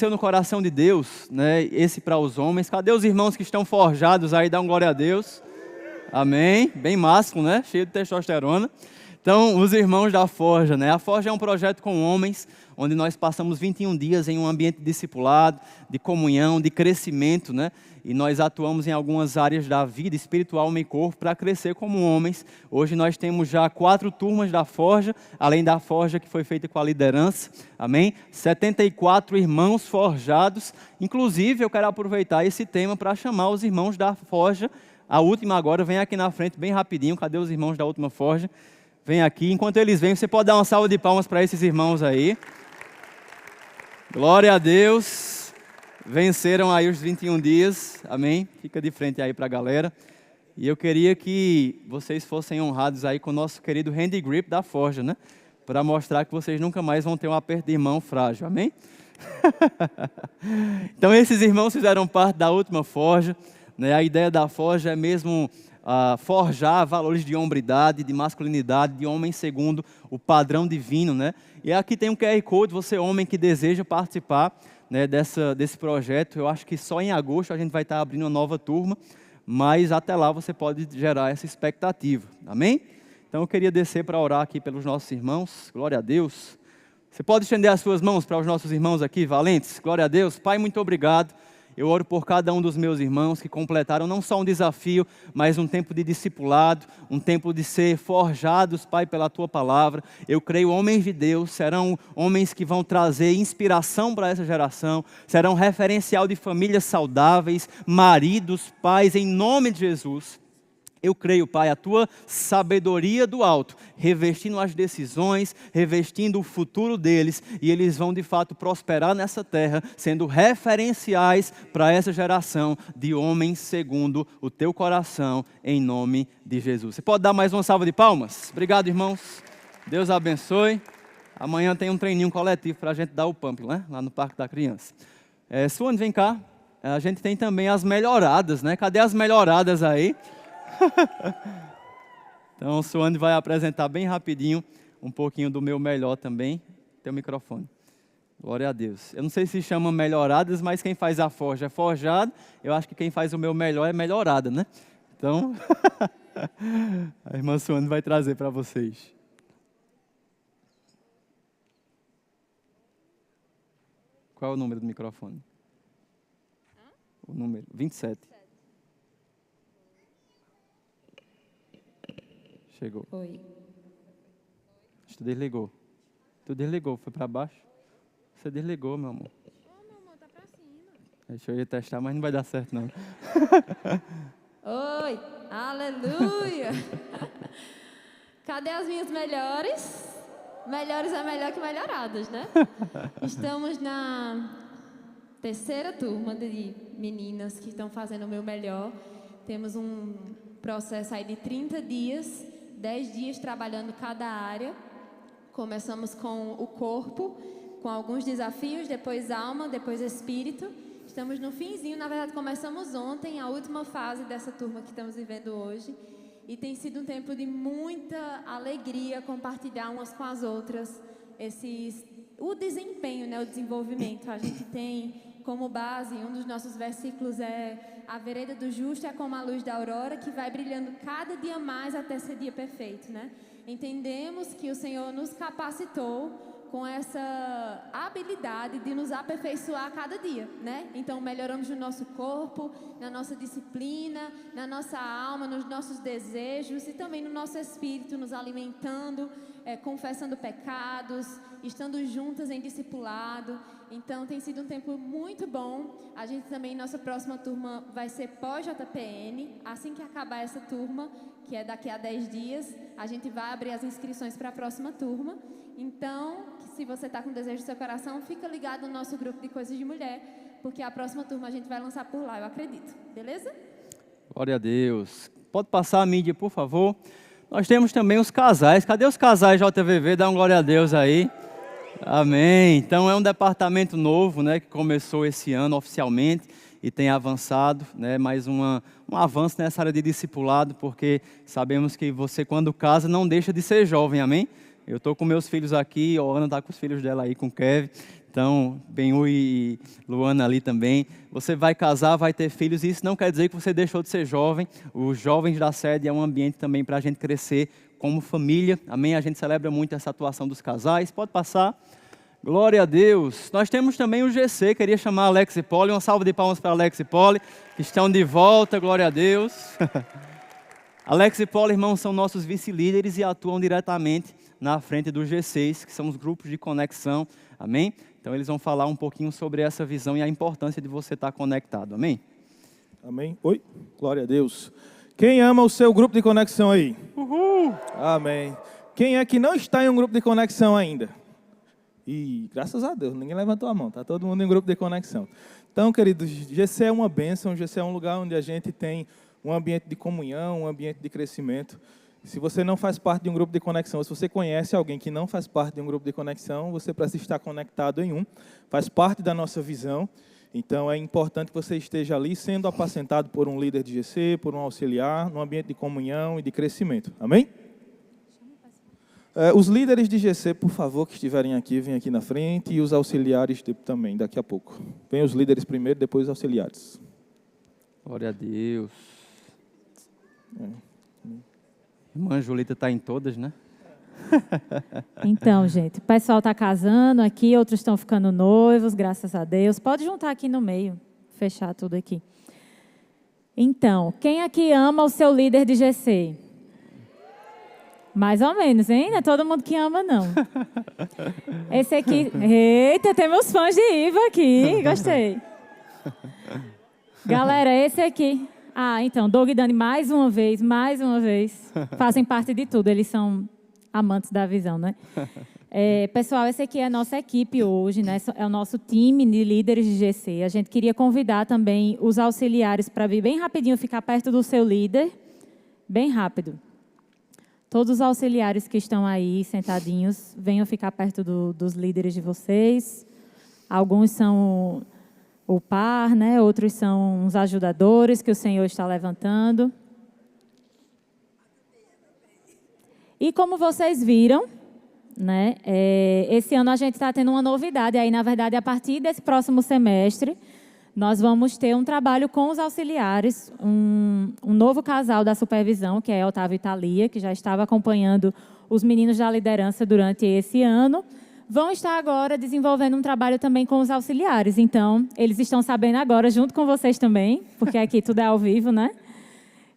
No coração de Deus, né? Esse para os homens. Cadê os irmãos que estão forjados aí? Dá um glória a Deus. Amém. Bem másculo, né? Cheio de testosterona. Então, os irmãos da Forja, né? A Forja é um projeto com homens, onde nós passamos 21 dias em um ambiente discipulado, de comunhão, de crescimento, né? E nós atuamos em algumas áreas da vida espiritual, alma e corpo, para crescer como homens. Hoje nós temos já 4 turmas da Forja, além da Forja que foi feita com a liderança, amém? 74 irmãos forjados. Inclusive, eu quero aproveitar esse tema para chamar os irmãos da Forja. A última agora, vem aqui na frente bem rapidinho. Cadê os irmãos da última Forja? Vem aqui. Enquanto eles vêm, você pode dar uma salva de palmas para esses irmãos aí. Glória a Deus. Venceram aí os 21 dias, amém? Fica de frente aí para a galera. E eu queria que vocês fossem honrados aí com o nosso querido hand grip da Forja, né? Para mostrar que vocês nunca mais vão ter um aperto de mão frágil, amém? Então esses irmãos fizeram parte da última Forja, né? A ideia da Forja é mesmo forjar valores de hombridade, de masculinidade, de homem segundo o padrão divino, né? E aqui tem um QR Code, você homem que deseja participar, né, desse projeto. Eu acho que só em agosto a gente vai estar abrindo uma nova turma, mas até lá você pode gerar essa expectativa, amém? Então eu queria descer para orar aqui pelos nossos irmãos, glória a Deus. Você pode estender as suas mãos para os nossos irmãos aqui, valentes? Glória a Deus. Pai, muito obrigado. Eu oro por cada um dos meus irmãos que completaram não só um desafio, mas um tempo de discipulado, um tempo de ser forjados, Pai, pela Tua palavra. Eu creio, homens de Deus serão homens que vão trazer inspiração para essa geração, serão referencial de famílias saudáveis, maridos, pais, em nome de Jesus. Eu creio, Pai, a Tua sabedoria do alto, revestindo as decisões, revestindo o futuro deles, e eles vão de fato prosperar nessa terra, sendo referenciais para essa geração de homens segundo o Teu coração, em nome de Jesus. Você pode dar mais uma salva de palmas? Obrigado, irmãos. Deus abençoe. Amanhã tem um treininho coletivo para a gente dar o pump, né? Lá no Parque da Criança. Suane, vem cá. A gente tem também as melhoradas, né? Cadê as melhoradas aí? Então, o Suane vai apresentar bem rapidinho um pouquinho do meu melhor também. Tem o microfone. Glória a Deus. Eu não sei se chama melhoradas, mas quem faz a forja é forjado. Eu acho que quem faz o meu melhor é melhorada, né? Então, a irmã Suane vai trazer para vocês. Qual é o número do microfone? O número 27. Chegou. Oi. Tu desligou. Tu desligou, foi para baixo? Você desligou, meu amor. Meu amor, tá pra cima. Deixa eu ir testar, mas não vai dar certo, não. Oi, aleluia. Cadê as minhas melhores? Melhores é melhor que melhoradas, né? Estamos na terceira turma de meninas que estão fazendo o meu melhor. Temos um processo aí de 30 dias, 10 dias trabalhando cada área. Começamos com o corpo, com alguns desafios, depois alma, depois espírito. Estamos no finzinho, na verdade começamos ontem, a última fase dessa turma que estamos vivendo hoje. E tem sido um tempo de muita alegria compartilhar umas com as outras o desempenho, né, o desenvolvimento. A gente tem como base, um dos nossos versículos é: a vereda do justo é como a luz da aurora, que vai brilhando cada dia mais até ser dia perfeito, né? Entendemos que o Senhor nos capacitou com essa habilidade de nos aperfeiçoar a cada dia, né? Então melhoramos no nosso corpo, na nossa disciplina, na nossa alma, nos nossos desejos e também no nosso espírito, nos alimentando, confessando pecados, estando juntas em discipulado. Então tem sido um tempo muito bom. A gente também, nossa próxima turma vai ser pós-JPN. Assim que acabar essa turma, que é daqui a 10 dias, a gente vai abrir as inscrições para a próxima turma. Então, se você está com desejo do seu coração, fica ligado no nosso grupo de Coisas de Mulher, porque a próxima turma a gente vai lançar por lá, eu acredito. Beleza? Glória a Deus. Pode passar a mídia, por favor. Nós temos também os casais. Cadê os casais JVV? Dá um glória a Deus aí. Amém. Então é um departamento novo, né, que começou esse ano oficialmente e tem avançado, né, mais um avanço nessa área de discipulado, porque sabemos que você, quando casa, não deixa de ser jovem, amém? Eu estou com meus filhos aqui, a Ana está com os filhos dela aí, com o Kevin. Então, Benhu e Luana ali também. Você vai casar, vai ter filhos, e isso não quer dizer que você deixou de ser jovem. Os jovens da sede é um ambiente também para a gente crescer como família. Amém? A gente celebra muito essa atuação dos casais. Pode passar. Glória a Deus. Nós temos também o GC. Queria chamar Alex e Polly. Uma salva de palmas para Alex e Polly, que estão de volta. Glória a Deus. Alex e Polly, irmãos, são nossos vice-líderes e atuam diretamente na frente dos G6, que são os grupos de conexão. Amém? Então, eles vão falar um pouquinho sobre essa visão e a importância de você estar conectado. Amém? Amém. Oi, glória a Deus. Quem ama o seu grupo de conexão aí? Uhul! Amém. Quem é que não está em um grupo de conexão ainda? E graças a Deus, ninguém levantou a mão, está todo mundo em grupo de conexão. Então, queridos, GC é uma bênção, GC é um lugar onde a gente tem um ambiente de comunhão, um ambiente de crescimento. Se você não faz parte de um grupo de conexão, se você conhece alguém que não faz parte de um grupo de conexão, você precisa estar conectado em um. Faz parte da nossa visão. Então, é importante que você esteja ali sendo apacentado por um líder de GC, por um auxiliar, num ambiente de comunhão e de crescimento. Amém? Os líderes de GC, por favor, que estiverem aqui, venham aqui na frente, e os auxiliares também, daqui a pouco. Vem os líderes primeiro, depois os auxiliares. Glória a Deus. Irmã Julita está em todas, né? Então, gente, o pessoal está casando aqui, outros estão ficando noivos, graças a Deus. Pode juntar aqui no meio, fechar tudo aqui. Então, quem aqui ama o seu líder de GC? Mais ou menos, hein? Não é todo mundo que ama, não. Esse aqui... Eita, temos fãs de Iva aqui, gostei. Galera, esse aqui... Ah, então, Doug e Dani, mais uma vez, fazem parte de tudo. Eles são amantes da visão, né? Pessoal, essa aqui é a nossa equipe hoje, né? É o nosso time de líderes de GC. A gente queria convidar também os auxiliares para vir bem rapidinho, ficar perto do seu líder. Bem rápido. Todos os auxiliares que estão aí sentadinhos, venham ficar perto dos líderes de vocês. Alguns são o par, né? Outros são os ajudadores que o Senhor está levantando. E como vocês viram, né? Esse ano a gente está tendo uma novidade. Aí, na verdade, a partir desse próximo semestre, nós vamos ter um trabalho com os auxiliares, um novo casal da supervisão, que é Otávio e Thalia, que já estava acompanhando os meninos da liderança durante esse ano, vão estar agora desenvolvendo um trabalho também com os auxiliares. Então, eles estão sabendo agora, junto com vocês também, porque aqui tudo é ao vivo, né?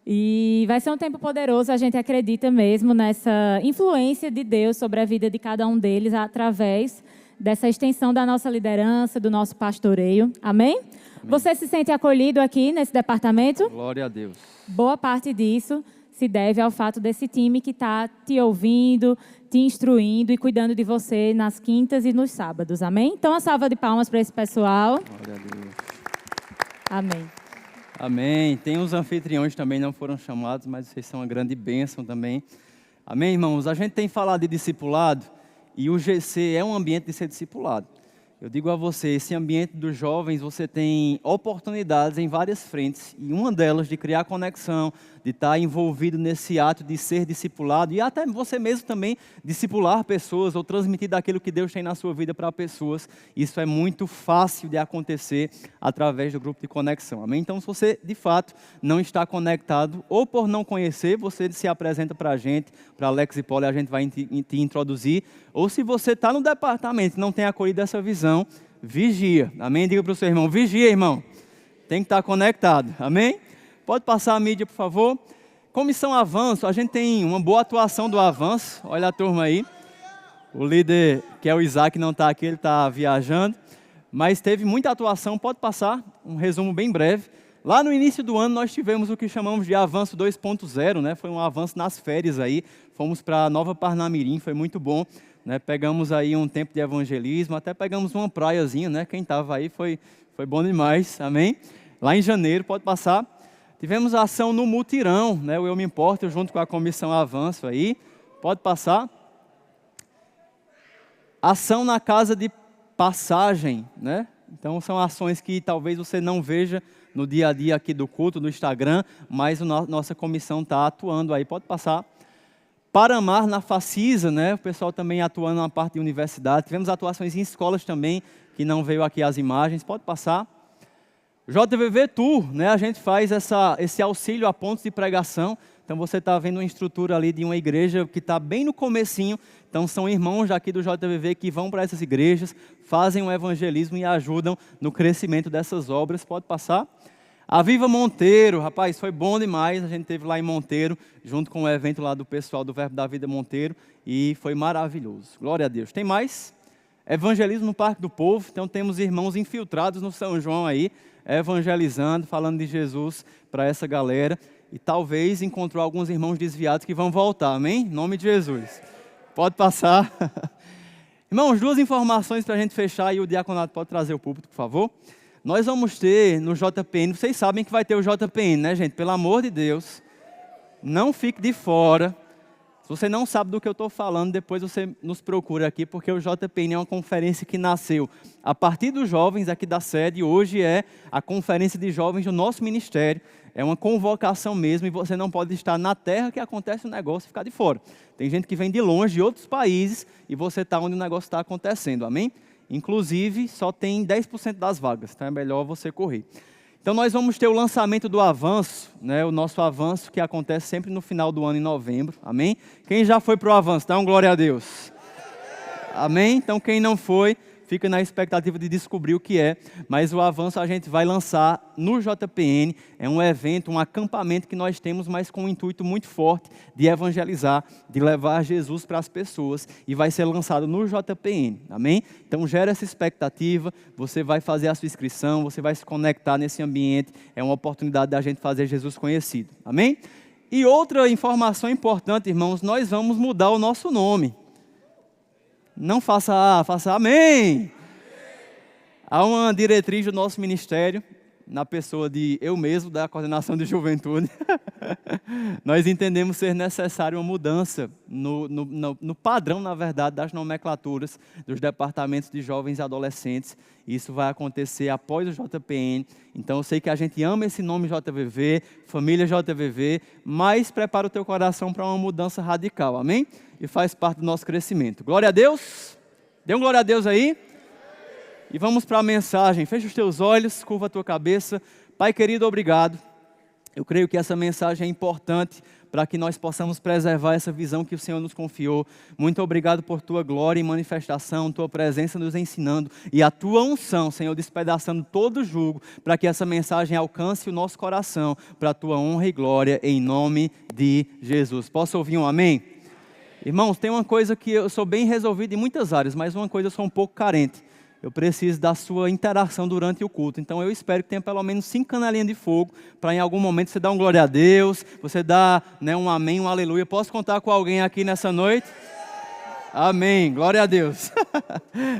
E vai ser um tempo poderoso, a gente acredita mesmo nessa influência de Deus sobre a vida de cada um deles, através dessa extensão da nossa liderança, do nosso pastoreio. Amém? Você se sente acolhido aqui nesse departamento? Glória a Deus. Boa parte disso se deve ao fato desse time que está te ouvindo, te instruindo e cuidando de você nas quintas e nos sábados. Amém? Então, uma salva de palmas para esse pessoal. Glória a Deus. Amém. Amém. Tem os anfitriões também, não foram chamados, mas vocês são uma grande bênção também. Amém, irmãos? A gente tem falado de discipulado e o GC é um ambiente de ser discipulado. Eu digo a você, esse ambiente dos jovens, você tem oportunidades em várias frentes, e uma delas de criar conexão, de estar envolvido nesse ato de ser discipulado, e até você mesmo também discipular pessoas, ou transmitir daquilo que Deus tem na sua vida para pessoas. Isso é muito fácil de acontecer através do grupo de conexão. Amém? Então, se você, de fato, não está conectado, ou por não conhecer, você se apresenta para a gente, para Alex e Polly, a gente vai te introduzir. Ou se você está no departamento e não tem acolhido essa visão, vigia. Amém? Diga para o seu irmão, vigia, irmão. Tem que estar conectado. Amém? Pode passar a mídia, por favor. Comissão Avanço, a gente tem uma boa atuação do Avanço. Olha a turma aí. O líder, que é o Isaac, não está aqui, ele está viajando. Mas teve muita atuação. Pode passar um resumo bem breve. Lá no início do ano, nós tivemos o que chamamos de Avanço 2.0, né? Foi um avanço nas férias aí. Fomos para Nova Parnamirim, foi muito bom. Né? Pegamos aí um tempo de evangelismo, até pegamos uma praiazinha, né? Quem estava aí foi bom demais, amém? Lá em janeiro, pode passar. Tivemos a ação no Mutirão, né? O Eu Me Importo, junto com a Comissão Avanço aí. Pode passar. Ação na Casa de Passagem, né? Então, são ações que talvez você não veja no dia a dia aqui do culto, no Instagram, mas a nossa comissão está atuando aí. Pode passar. Para Amar na Facisa, né? O pessoal também atuando na parte de universidade. Tivemos atuações em escolas também. que não veio aqui as imagens, pode passar. JVV Tour, né? A gente faz esse auxílio a pontos de pregação. Então você está vendo uma estrutura ali de uma igreja que está bem no comecinho. Então são irmãos aqui do JVV que vão para essas igrejas, fazem um evangelismo e ajudam no crescimento dessas obras. Pode passar. A Viva Monteiro, rapaz, foi bom demais. A gente esteve lá em Monteiro, junto com o evento lá do pessoal do Verbo da Vida Monteiro, e foi maravilhoso. Glória a Deus. Tem mais? Evangelismo no Parque do Povo. Então temos irmãos infiltrados no São João aí, evangelizando, falando de Jesus para essa galera. E talvez encontrou alguns irmãos desviados que vão voltar, amém? Em nome de Jesus. Pode passar. Irmãos, 2 informações para a gente fechar e o diaconato pode trazer o púlpito, por favor. Nós vamos ter no JPN, vocês sabem que vai ter o JPN, né, gente? Pelo amor de Deus, não fique de fora. Se você não sabe do que eu estou falando, depois você nos procura aqui, porque o JPN é uma conferência que nasceu a partir dos jovens aqui da sede, e hoje é a conferência de jovens do nosso ministério. É uma convocação mesmo, e você não pode estar na terra que acontece o negócio e ficar de fora. Tem gente que vem de longe, de outros países, e você está onde o negócio está acontecendo, amém? Inclusive, só tem 10% das vagas, então é melhor você correr. Então nós vamos ter o lançamento do Avanço, né, o nosso Avanço que acontece sempre no final do ano, em novembro, amém? Quem já foi para o Avanço, dá um glória a Deus. Amém? Então quem não foi, fica na expectativa de descobrir o que é, mas o Avanço a gente vai lançar no JPN, é um evento, um acampamento que nós temos, mas com um intuito muito forte de evangelizar, de levar Jesus para as pessoas, e vai ser lançado no JPN, amém? Então gera essa expectativa, você vai fazer a sua inscrição, você vai se conectar nesse ambiente, é uma oportunidade da gente fazer Jesus conhecido, amém? E outra informação importante, irmãos, nós vamos mudar o nosso nome. Não faça faça amém. Há uma diretriz do nosso ministério, na pessoa de eu mesmo, da coordenação de juventude. Nós entendemos ser necessária uma mudança no padrão, na verdade, das nomenclaturas dos departamentos de jovens e adolescentes. Isso vai acontecer após o JPN. Então eu sei que a gente ama esse nome JVV, família JVV, mas prepara o teu coração para uma mudança radical, amém? E faz parte do nosso crescimento. Glória a Deus. Dê um glória a Deus aí. E vamos para a mensagem. Fecha os teus olhos, curva a tua cabeça. Pai querido, obrigado. Eu creio que essa mensagem é importante para que nós possamos preservar essa visão que o Senhor nos confiou. Muito obrigado por tua glória e manifestação, tua presença nos ensinando e a tua unção, Senhor, despedaçando todo o jugo, para que essa mensagem alcance o nosso coração, para a tua honra e glória, em nome de Jesus. Posso ouvir um amém? Irmãos, tem uma coisa que eu sou bem resolvido em muitas áreas, mas uma coisa eu sou um pouco carente. Eu preciso da sua interação durante o culto. Então eu espero que tenha pelo menos 5 canelinhas de fogo, para em algum momento você dar um glória a Deus, você dar, né, um amém, um aleluia. Posso contar com alguém aqui nessa noite? Amém, glória a Deus.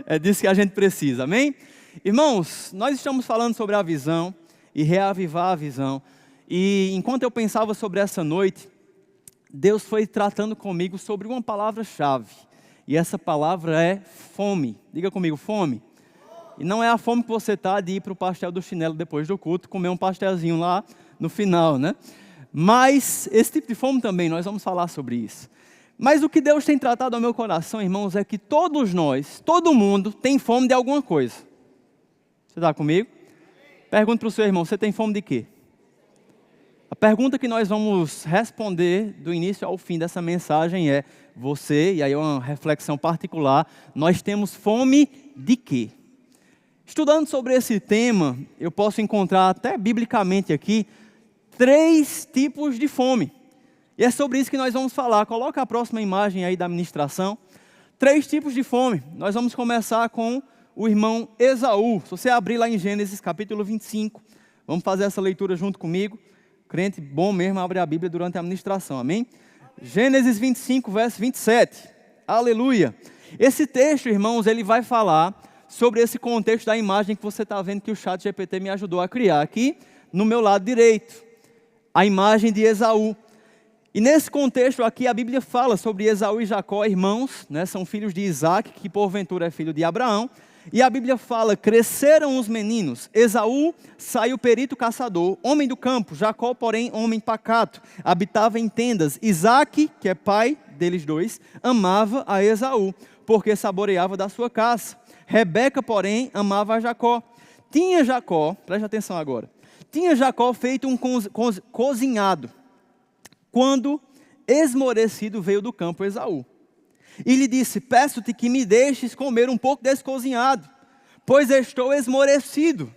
É disso que a gente precisa, amém? Irmãos, nós estamos falando sobre a visão e reavivar a visão. E enquanto eu pensava sobre essa noite, Deus foi tratando comigo sobre uma palavra-chave. E essa palavra é fome. Diga comigo, fome. E não é a fome que você está de ir para o pastel do chinelo depois do culto, comer um pastelzinho lá no final, né? Mas esse tipo de fome também, nós vamos falar sobre isso. Mas o que Deus tem tratado ao meu coração, irmãos, é que todos nós, todo mundo tem fome de alguma coisa. Você está comigo? Pergunta para o seu irmão, você tem fome de quê? A pergunta que nós vamos responder do início ao fim dessa mensagem é: você, e aí é uma reflexão particular, nós temos fome de quê? Estudando sobre esse tema, eu posso encontrar até biblicamente aqui 3 tipos de fome. E é sobre isso que nós vamos falar. Coloca a próxima imagem aí da ministração. 3 tipos de fome. Nós vamos começar com o irmão Esaú. Se você abrir lá em Gênesis capítulo 25, vamos fazer essa leitura junto comigo. Crente bom mesmo abre a Bíblia durante a ministração, amém? Gênesis 25, verso 27. Aleluia. Esse texto, irmãos, ele vai falar sobre esse contexto da imagem que você está vendo que o chat GPT me ajudou a criar aqui no meu lado direito. A imagem de Esaú. E nesse contexto aqui a Bíblia fala sobre Esaú e Jacó, irmãos, né, são filhos de Isaac, que porventura é filho de Abraão. E a Bíblia fala, cresceram os meninos. Esaú saiu perito caçador, homem do campo. Jacó, porém, homem pacato, habitava em tendas. Isaac, que é pai deles dois, amava a Esaú, porque saboreava da sua caça. Rebeca, porém, amava a Jacó. Tinha Jacó, preste atenção agora, tinha Jacó feito um cozinhado, quando esmorecido veio do campo Esaú. E lhe disse, peço-te que me deixes comer um pouco desse cozinhado, pois estou esmorecido.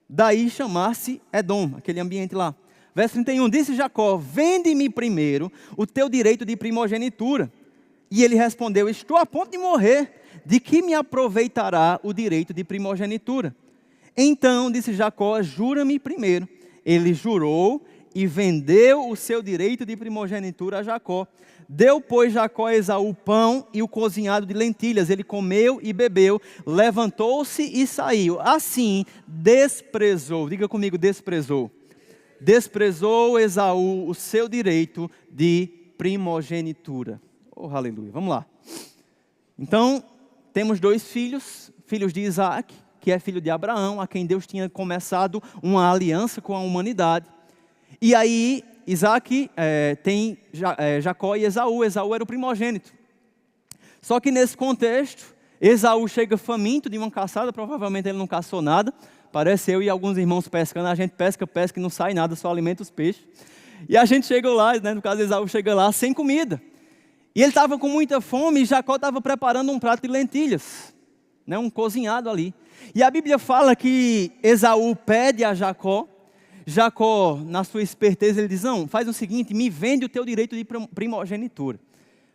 Daí chamar-se Edom, aquele ambiente lá. Verso 31, disse Jacó, vende-me primeiro o teu direito de primogenitura. E ele respondeu, estou a ponto de morrer, de que me aproveitará o direito de primogenitura? Então disse Jacó, jura-me primeiro. Ele jurou e vendeu o seu direito de primogenitura a Jacó. Deu, pois, Jacó a Esaú o pão e o cozinhado de lentilhas. Ele comeu e bebeu, levantou-se e saiu. Assim, desprezou, diga comigo, desprezou. Desprezou Esaú o seu direito de primogenitura. Oh, aleluia. Vamos lá. Então, temos 2 filhos, filhos de Isaac, que é filho de Abraão, a quem Deus tinha começado uma aliança com a humanidade. E aí, Isaac tem Jacó e Esaú. Esaú era o primogênito. Só que nesse contexto, Esaú chega faminto de uma caçada, provavelmente ele não caçou nada. Parece eu e alguns irmãos pescando, a gente pesca e não sai nada, só alimenta os peixes. E a gente chega lá, né, no caso Esaú chega lá sem comida. E ele estava com muita fome e Jacó estava preparando um prato de lentilhas, né, um cozinhado ali. E a Bíblia fala que Esaú pede a Jacó, na sua esperteza, ele diz, não, faz o seguinte, me vende o teu direito de primogenitura.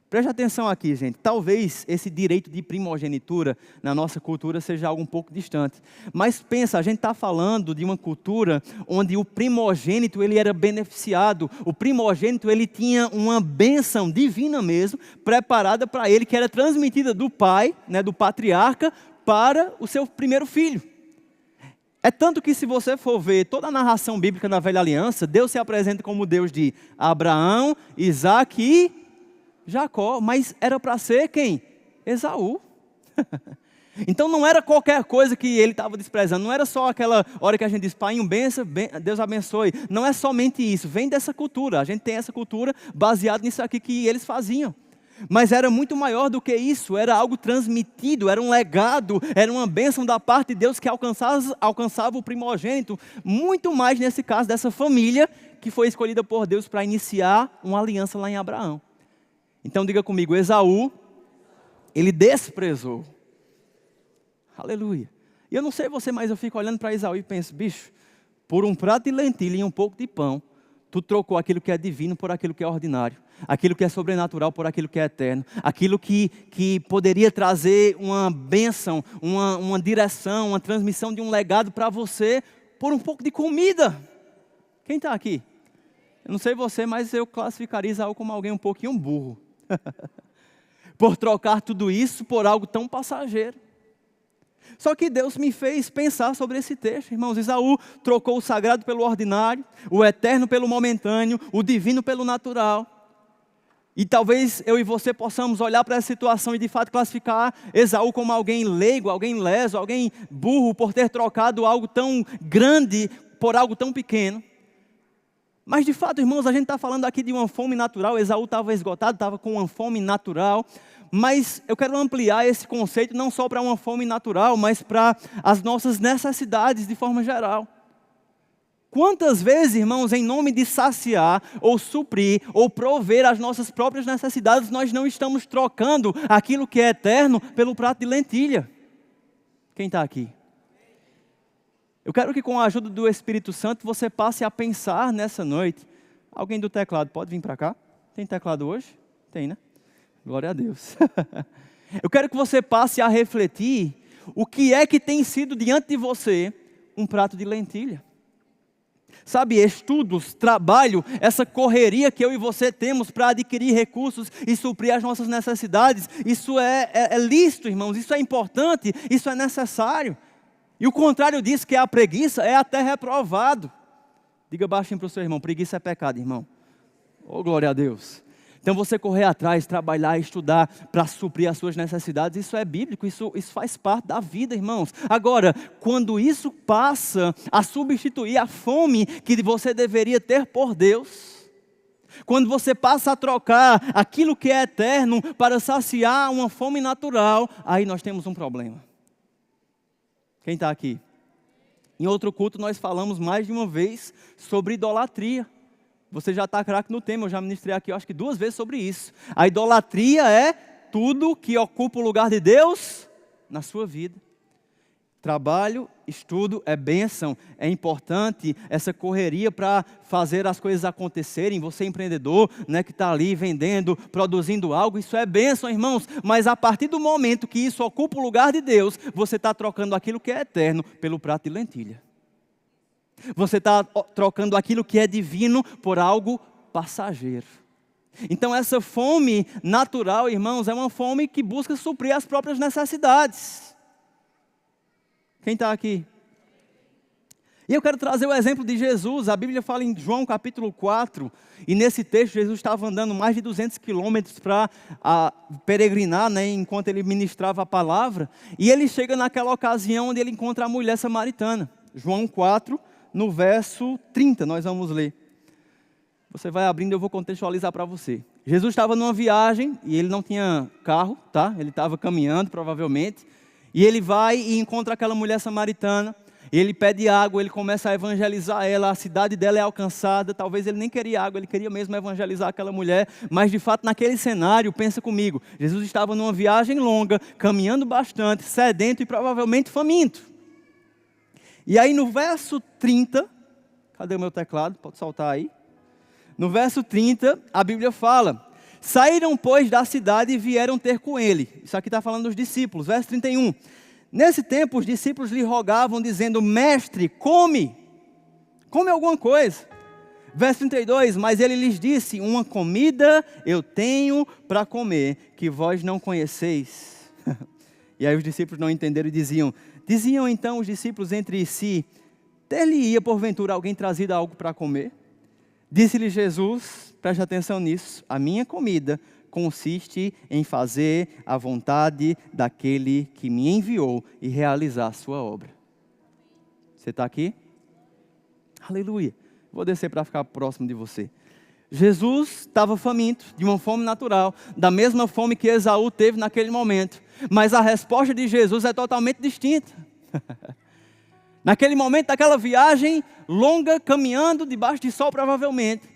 Preste atenção aqui, gente, talvez esse direito de primogenitura na nossa cultura seja algo um pouco distante. Mas pensa, a gente está falando de uma cultura onde o primogênito ele era beneficiado. O primogênito ele tinha uma bênção divina mesmo, preparada para ele, que era transmitida do pai, né, do patriarca, para o seu primeiro filho. É tanto que se você for ver toda a narração bíblica na Velha Aliança, Deus se apresenta como Deus de Abraão, Isaac e Jacó, mas era para ser quem? Esaú. Então não era qualquer coisa que ele estava desprezando, não era só aquela hora que a gente diz, pai, um benção, Deus abençoe. Não é somente isso, vem dessa cultura, a gente tem essa cultura baseada nisso aqui que eles faziam. Mas era muito maior do que isso, era algo transmitido, era um legado, era uma bênção da parte de Deus que alcançava o primogênito, muito mais nesse caso dessa família que foi escolhida por Deus para iniciar uma aliança lá em Abraão. Então diga comigo, Esaú, ele desprezou. Aleluia. E eu não sei você, mas eu fico olhando para Esaú e penso, bicho, por um prato de lentilha e um pouco de pão, tu trocou aquilo que é divino por aquilo que é ordinário. Aquilo que é sobrenatural por aquilo que é eterno. Aquilo que poderia trazer uma bênção, uma direção, uma transmissão de um legado para você por um pouco de comida. Quem está aqui? Eu não sei você, mas eu classificaria Esaú como alguém um pouquinho burro. Por trocar tudo isso por algo tão passageiro. Só que Deus me fez pensar sobre esse texto, irmãos. Esaú trocou o sagrado pelo ordinário, o eterno pelo momentâneo, o divino pelo natural. E talvez eu e você possamos olhar para essa situação e de fato classificar Esaú como alguém leigo, alguém leso, alguém burro por ter trocado algo tão grande por algo tão pequeno. Mas de fato, irmãos, a gente está falando aqui de uma fome natural. Esaú estava esgotado, estava com uma fome natural. Mas eu quero ampliar esse conceito não só para uma fome natural, mas para as nossas necessidades de forma geral. Quantas vezes, irmãos, em nome de saciar, ou suprir, ou prover as nossas próprias necessidades, nós não estamos trocando aquilo que é eterno pelo prato de lentilha? Quem está aqui? Eu quero que com a ajuda do Espírito Santo você passe a pensar nessa noite. Alguém do teclado pode vir para cá? Tem teclado hoje? Tem, né? Glória a Deus. Eu quero que você passe a refletir o que é que tem sido diante de você um prato de lentilha. Sabe, estudos, trabalho, essa correria que eu e você temos para adquirir recursos e suprir as nossas necessidades, isso é lícito, irmãos, isso é importante, isso é necessário. E o contrário disso, que é a preguiça, é até reprovado. Diga baixinho para o seu irmão, preguiça é pecado, irmão. Oh, glória a Deus. Então você correr atrás, trabalhar, estudar para suprir as suas necessidades, isso é bíblico, isso faz parte da vida, irmãos. Agora, quando isso passa a substituir a fome que você deveria ter por Deus, Quando você passa a trocar aquilo que é eterno para saciar uma fome natural, aí nós temos um problema. Quem está aqui? Em outro culto nós falamos mais de uma vez sobre idolatria. Você já está craque no tema, eu já ministrei aqui, eu acho que 2 vezes sobre isso. A idolatria é tudo que ocupa o lugar de Deus na sua vida. Trabalho, estudo é bênção, é importante essa correria para fazer as coisas acontecerem. Você é empreendedor, né, que está ali vendendo, produzindo algo, isso é bênção, irmãos. Mas a partir do momento que isso ocupa o lugar de Deus, você está trocando aquilo que é eterno pelo prato de lentilha. Você está trocando aquilo que é divino por algo passageiro. Então essa fome natural, irmãos, é uma fome que busca suprir as próprias necessidades. Quem está aqui? E eu quero trazer o exemplo de Jesus. A Bíblia fala em João capítulo 4, e nesse texto Jesus estava andando mais de 200 quilômetros para peregrinar, né, enquanto ele ministrava a palavra, e ele chega naquela ocasião onde ele encontra a mulher samaritana. João 4, no verso 30, nós vamos ler. Você vai abrindo, eu vou contextualizar para você. Jesus estava numa viagem, e ele não tinha carro, tá? Ele estava caminhando, provavelmente. E ele vai e encontra aquela mulher samaritana, ele pede água, ele começa a evangelizar ela, a cidade dela é alcançada, talvez ele nem queria água, ele queria mesmo evangelizar aquela mulher, mas de fato naquele cenário, pensa comigo, Jesus estava numa viagem longa, caminhando bastante, sedento e provavelmente faminto. E aí no verso 30, cadê o meu teclado? Pode soltar aí. No verso 30, a Bíblia fala: saíram, pois, da cidade e vieram ter com ele. Isso aqui está falando dos discípulos. Verso 31. Nesse tempo, os discípulos lhe rogavam, dizendo: mestre, come alguma coisa. Verso 32. Mas ele lhes disse: uma comida eu tenho para comer, que vós não conheceis. E aí os discípulos não entenderam e diziam então os discípulos entre si: ter-lhe-ia porventura alguém trazido algo para comer? Disse-lhe Jesus, preste atenção nisso: a minha comida consiste em fazer a vontade daquele que me enviou e realizar a sua obra. Você está aqui? Aleluia. Vou descer para ficar próximo de você. Jesus estava faminto, de uma fome natural, da mesma fome que Esaú teve naquele momento. Mas a resposta de Jesus é totalmente distinta. Naquele momento, daquela viagem longa, caminhando debaixo de sol provavelmente,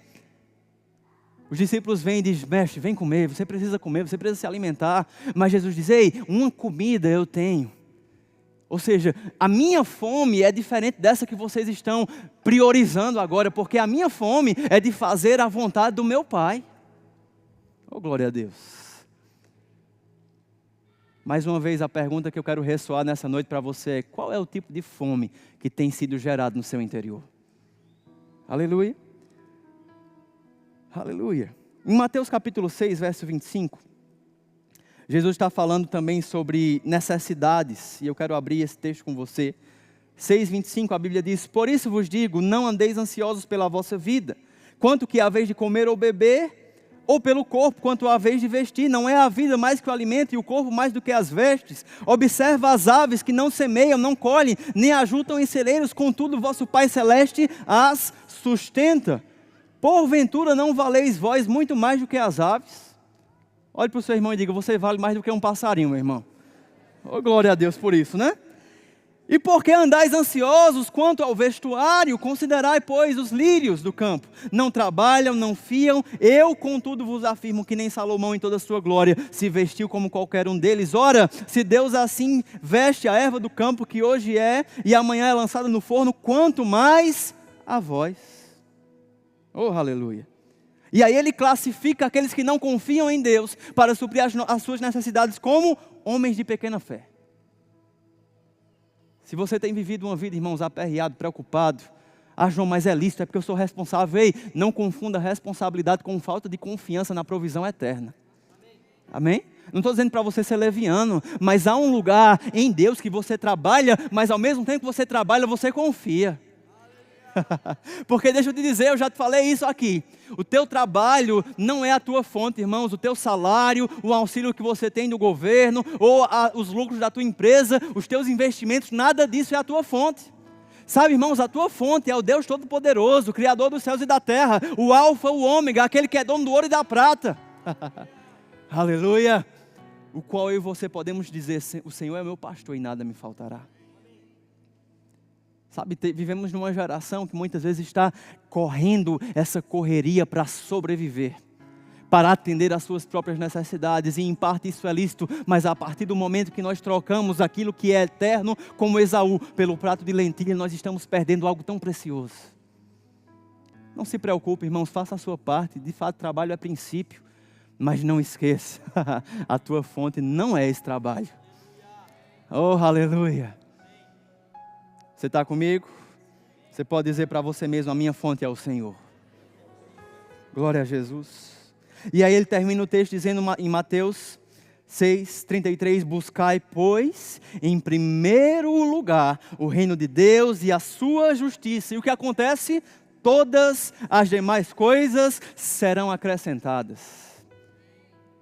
os discípulos vêm e dizem: mestre, vem comer, você precisa se alimentar. Mas Jesus diz: ei, uma comida eu tenho. Ou seja, a minha fome é diferente dessa que vocês estão priorizando agora, porque a minha fome é de fazer a vontade do meu Pai. Oh, glória a Deus. Mais uma vez, a pergunta que eu quero ressoar nessa noite para você é: qual é o tipo de fome que tem sido gerado no seu interior? Aleluia. Aleluia. Em Mateus capítulo 6, verso 25, Jesus está falando também sobre necessidades, e eu quero abrir esse texto com você. 6:25, a Bíblia diz: por isso vos digo, não andeis ansiosos pela vossa vida, quanto que haveis de comer ou beber, ou pelo corpo, quanto a vez de vestir. Não é a vida mais que o alimento, e o corpo mais do que as vestes? Observa as aves que não semeiam, não colhem, nem ajuntam em celeiros, contudo vosso Pai Celeste as sustenta. Porventura não valeis vós muito mais do que as aves? Olhe para o seu irmão e diga: você vale mais do que um passarinho, meu irmão. Oh, glória a Deus por isso, né? E por que andais ansiosos quanto ao vestuário? Considerai, pois, os lírios do campo. Não trabalham, não fiam. Eu, contudo, vos afirmo que nem Salomão em toda a sua glória se vestiu como qualquer um deles. Ora, se Deus assim veste a erva do campo, que hoje é e amanhã é lançada no forno, quanto mais a vós. Oh, aleluia. E aí ele classifica aqueles que não confiam em Deus para suprir as suas necessidades como homens de pequena fé. Se você tem vivido uma vida, irmãos, aperreado, preocupado: ah, João, mas é lícito, é porque eu sou responsável. Ei, não confunda responsabilidade com falta de confiança na provisão eterna. Amém? Não estou dizendo para você ser leviano, mas há um lugar em Deus que você trabalha, mas ao mesmo tempo que você trabalha, você confia. Porque deixa eu te dizer, eu já te falei isso aqui: o teu trabalho não é a tua fonte, irmãos. O teu salário, o auxílio que você tem do governo, ou os lucros da tua empresa, os teus investimentos, nada disso é a tua fonte. Sabe, irmãos, a tua fonte é o Deus Todo-Poderoso, Criador dos céus e da terra, o Alfa, o Ômega, aquele que é dono do ouro e da prata. Aleluia! O qual eu e você podemos dizer, o Senhor é meu pastor e nada me faltará. Sabe, vivemos numa geração que muitas vezes está correndo essa correria para sobreviver, para atender às suas próprias necessidades, e em parte isso é lícito, mas a partir do momento que nós trocamos aquilo que é eterno, como Esaú, pelo prato de lentilha, nós estamos perdendo algo tão precioso. Não se preocupe, irmãos, faça a sua parte, de fato trabalho é princípio, mas não esqueça, a tua fonte não é esse trabalho. Oh, aleluia! Você está comigo? Você pode dizer para você mesmo, a minha fonte é o Senhor. Glória a Jesus. E aí ele termina o texto dizendo em Mateus 6:33, buscai, pois, em primeiro lugar o reino de Deus e a sua justiça. E o que acontece? Todas as demais coisas serão acrescentadas.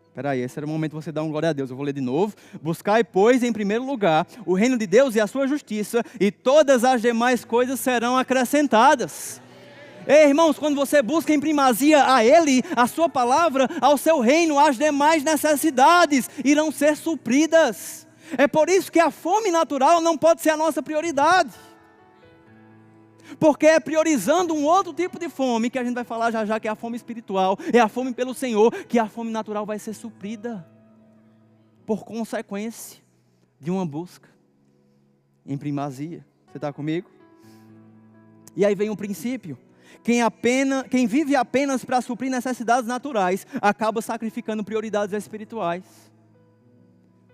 Espera aí, esse era o momento de você dar um glória a Deus. Eu vou ler de novo. Buscai, pois, em primeiro lugar o reino de Deus e a sua justiça, e todas as demais coisas serão acrescentadas. Ei, irmãos, quando você busca em primazia a Ele, a sua palavra, ao seu reino, as demais necessidades irão ser supridas. É por isso que a fome natural não pode ser a nossa prioridade. Porque é priorizando um outro tipo de fome, que a gente vai falar já já, que é a fome espiritual, é a fome pelo Senhor, que a fome natural vai ser suprida, por consequência de uma busca em primazia. Você está comigo? E aí vem um princípio. Quem vive apenas para suprir necessidades naturais, acaba sacrificando prioridades espirituais.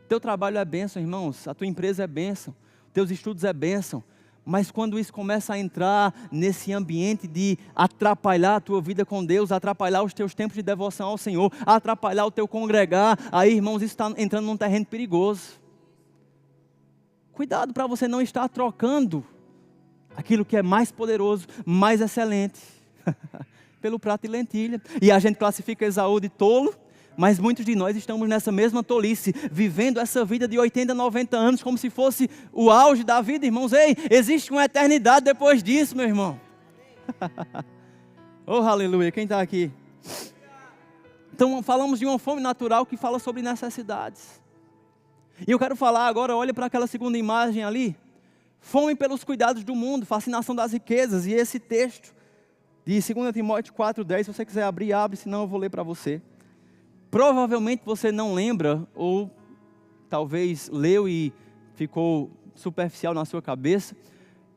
Teu trabalho é bênção, irmãos, a tua empresa é bênção, teus estudos é bênção, mas quando isso começa a entrar nesse ambiente de atrapalhar a tua vida com Deus, atrapalhar os teus tempos de devoção ao Senhor, atrapalhar o teu congregar, aí, irmãos, isso está entrando num terreno perigoso. Cuidado para você não estar trocando aquilo que é mais poderoso, mais excelente, pelo prato de lentilha. E a gente classifica Esaú de tolo, mas muitos de nós estamos nessa mesma tolice, vivendo essa vida de 80, 90 anos, como se fosse o auge da vida, irmãos. Ei, existe uma eternidade depois disso, meu irmão. Oh, aleluia, quem está aqui? Então, falamos de uma fome natural que fala sobre necessidades. E eu quero falar agora, olha para aquela segunda imagem ali. Fome pelos cuidados do mundo, fascinação das riquezas. E esse texto de 2 Timóteo 4:10, se você quiser abrir, abre, senão eu vou ler para você. Provavelmente você não lembra, ou talvez leu e ficou superficial na sua cabeça,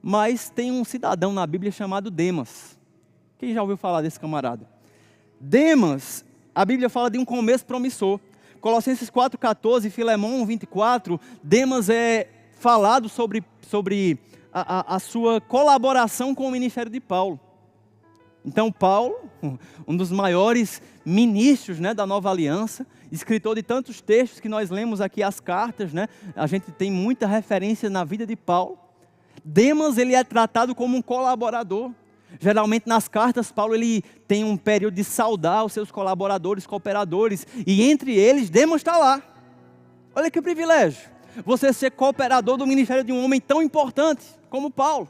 mas tem um cidadão na Bíblia chamado Demas. Quem já ouviu falar desse camarada? Demas, a Bíblia fala de um começo promissor. Colossenses 4:14, Filemão 1:24, Demas é falado sobre a sua colaboração com o ministério de Paulo. Então Paulo, um dos maiores ministros, né, da Nova Aliança, escritor de tantos textos que nós lemos aqui, as cartas, né, a gente tem muita referência na vida de Paulo. Demas, ele é tratado como um colaborador. Geralmente nas cartas, Paulo ele tem um período de saudar os seus colaboradores, cooperadores, e entre eles Demas está lá. Olha que privilégio, você ser cooperador do ministério de um homem tão importante como Paulo.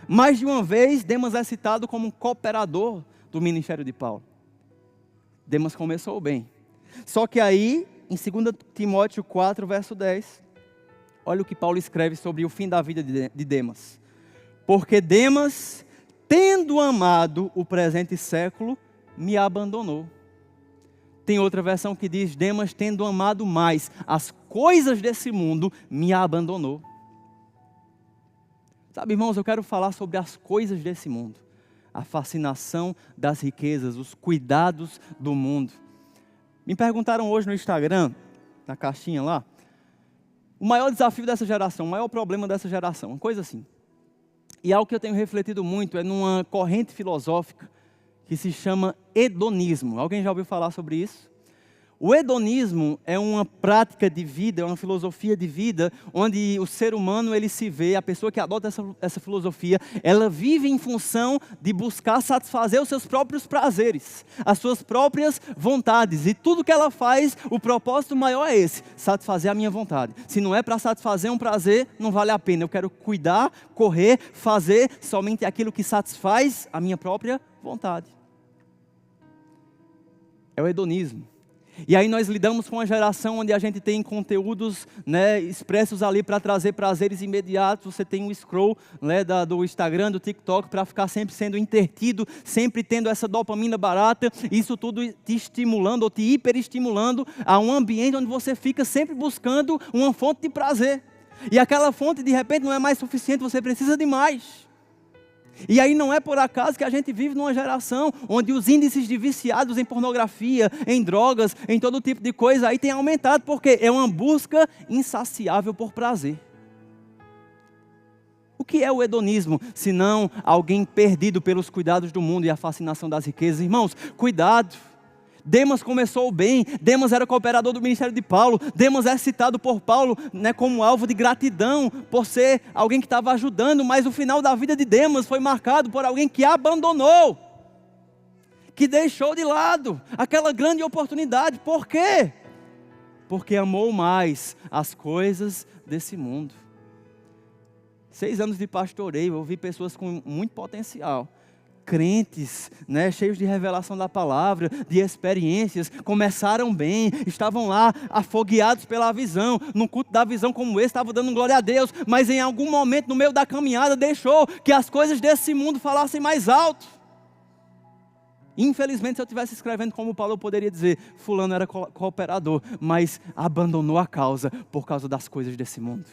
Mais de uma vez, Demas é citado como um cooperador do ministério de Paulo. Demas começou bem. Só que aí, em 2 Timóteo 4, verso 10, olha o que Paulo escreve sobre o fim da vida de Demas. Porque Demas, tendo amado o presente século, me abandonou. Tem outra versão que diz, Demas, tendo amado mais as coisas desse mundo, me abandonou. Sabe, irmãos, eu quero falar sobre as coisas desse mundo. A fascinação das riquezas, os cuidados do mundo. Me perguntaram hoje no Instagram, na caixinha lá, o maior desafio dessa geração, o maior problema dessa geração, uma coisa assim. E algo que eu tenho refletido muito é numa corrente filosófica que se chama hedonismo. Alguém já ouviu falar sobre isso? O hedonismo é uma prática de vida, é uma filosofia de vida, onde o ser humano ele se vê, a pessoa que adota essa filosofia, ela vive em função de buscar satisfazer os seus próprios prazeres, as suas próprias vontades. E tudo que ela faz, o propósito maior é esse, satisfazer a minha vontade. Se não é para satisfazer um prazer, não vale a pena. Eu quero cuidar, correr, fazer somente aquilo que satisfaz a minha própria vontade. É o hedonismo. E aí nós lidamos com uma geração onde a gente tem conteúdos, né, expressos ali para trazer prazeres imediatos. Você tem o scroll, né, do Instagram, do TikTok, para ficar sempre sendo intertido, sempre tendo essa dopamina barata. Isso tudo te estimulando ou te hiperestimulando a um ambiente onde você fica sempre buscando uma fonte de prazer. E aquela fonte de repente não é mais suficiente, você precisa de mais. E aí não é por acaso que a gente vive numa geração onde os índices de viciados em pornografia, em drogas, em todo tipo de coisa aí tem aumentado, porque é uma busca insaciável por prazer. O que é o hedonismo, se não alguém perdido pelos cuidados do mundo e a fascinação das riquezas? Irmãos, cuidado. Demas começou bem, Demas era cooperador do ministério de Paulo, Demas é citado por Paulo, né, como alvo de gratidão, por ser alguém que estava ajudando, mas o final da vida de Demas foi marcado por alguém que abandonou, que deixou de lado aquela grande oportunidade. Por quê? Porque amou mais as coisas desse mundo. 6 anos de pastoreio, eu vi pessoas com muito potencial, crentes, né, cheios de revelação da palavra, de experiências, começaram bem, estavam lá afogueados pela visão, num culto da visão como esse, estavam dando glória a Deus, mas em algum momento no meio da caminhada deixou que as coisas desse mundo falassem mais alto. Infelizmente, se eu estivesse escrevendo como Paulo, eu poderia dizer, fulano era cooperador, mas abandonou a causa por causa das coisas desse mundo.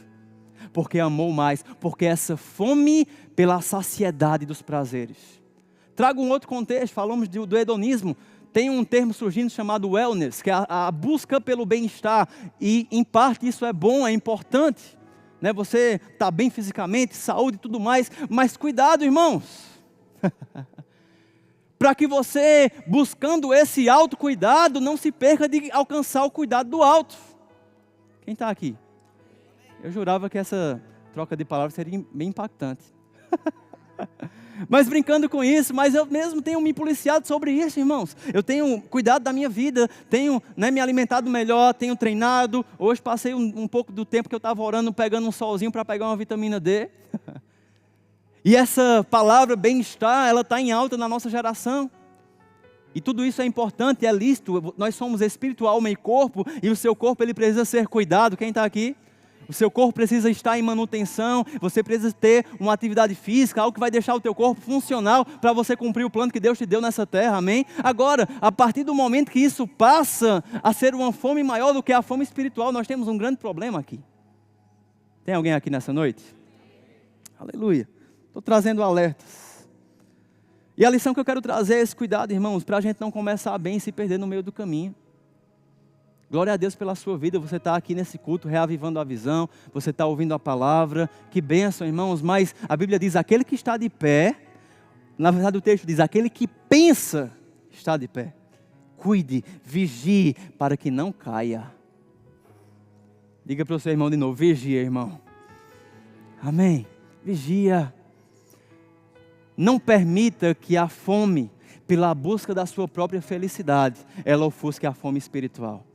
Porque amou mais, porque essa fome pela saciedade dos prazeres. Trago um outro contexto, falamos do hedonismo. Tem um termo surgindo chamado wellness, que é a busca pelo bem-estar. E em parte isso é bom, é importante, né? Você está bem fisicamente, saúde e tudo mais. Mas cuidado, irmãos. Para que você, buscando esse autocuidado, não se perca de alcançar o cuidado do alto. Quem está aqui? Eu jurava que essa troca de palavras seria bem impactante. Mas brincando com isso, mas eu mesmo tenho me policiado sobre isso, irmãos. Eu tenho cuidado da minha vida, tenho, né, me alimentado melhor, tenho treinado. Hoje passei um pouco do tempo que eu estava orando, pegando um solzinho para pegar uma vitamina D. E essa palavra bem-estar, ela está em alta na nossa geração. E tudo isso é importante, é lícito. Nós somos espírito, alma e corpo, e o seu corpo ele precisa ser cuidado. Quem está aqui? O seu corpo precisa estar em manutenção, você precisa ter uma atividade física, algo que vai deixar o teu corpo funcional para você cumprir o plano que Deus te deu nessa terra, amém? Agora, a partir do momento que isso passa a ser uma fome maior do que a fome espiritual, nós temos um grande problema aqui. Tem alguém aqui nessa noite? Aleluia. Estou trazendo alertas. E a lição que eu quero trazer é esse cuidado, irmãos, para a gente não começar bem e se perder no meio do caminho. Glória a Deus pela sua vida, você está aqui nesse culto, reavivando a visão, você está ouvindo a palavra, que bênção, irmãos, mas a Bíblia diz, aquele que está de pé, na verdade o texto diz, aquele que pensa está de pé, cuide, vigie, para que não caia. Diga para o seu irmão de novo, vigia, irmão. Amém, vigia. Não permita que a fome, pela busca da sua própria felicidade, ela ofusque a fome espiritual.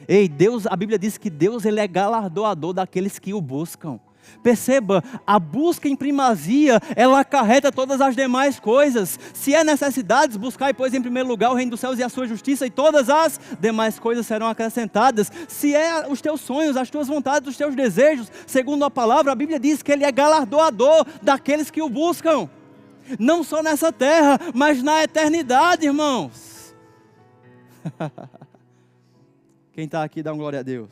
Ei, Deus, a Bíblia diz que Deus ele é galardoador daqueles que o buscam. Perceba, a busca em primazia, ela acarreta todas as demais coisas. Se é necessidade, buscai, pois, em primeiro lugar o reino dos céus e a sua justiça, e todas as demais coisas serão acrescentadas. Se é os teus sonhos, as tuas vontades, os teus desejos, segundo a palavra, a Bíblia diz que ele é galardoador daqueles que o buscam. Não só nessa terra, mas na eternidade, irmãos. Quem está aqui dá uma glória a Deus.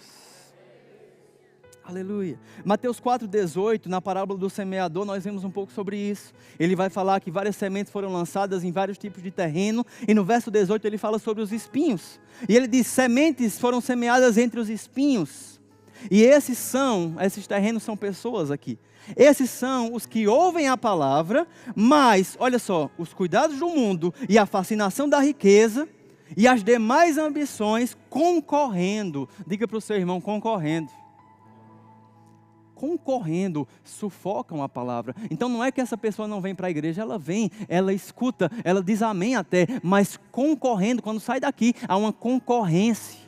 Aleluia. Mateus 4,18, na parábola do semeador, nós vemos um pouco sobre isso. Ele vai falar que várias sementes foram lançadas em vários tipos de terreno. E no verso 18 ele fala sobre os espinhos. E ele diz, sementes foram semeadas entre os espinhos. E esses terrenos são pessoas aqui. Esses são os que ouvem a palavra, mas, olha só, os cuidados do mundo e a fascinação da riqueza, e as demais ambições concorrendo. Diga para o seu irmão, concorrendo. Concorrendo, sufocam a palavra. Então não é que essa pessoa não vem para a igreja, ela vem, ela escuta, ela diz amém até, mas concorrendo, quando sai daqui, há uma concorrência.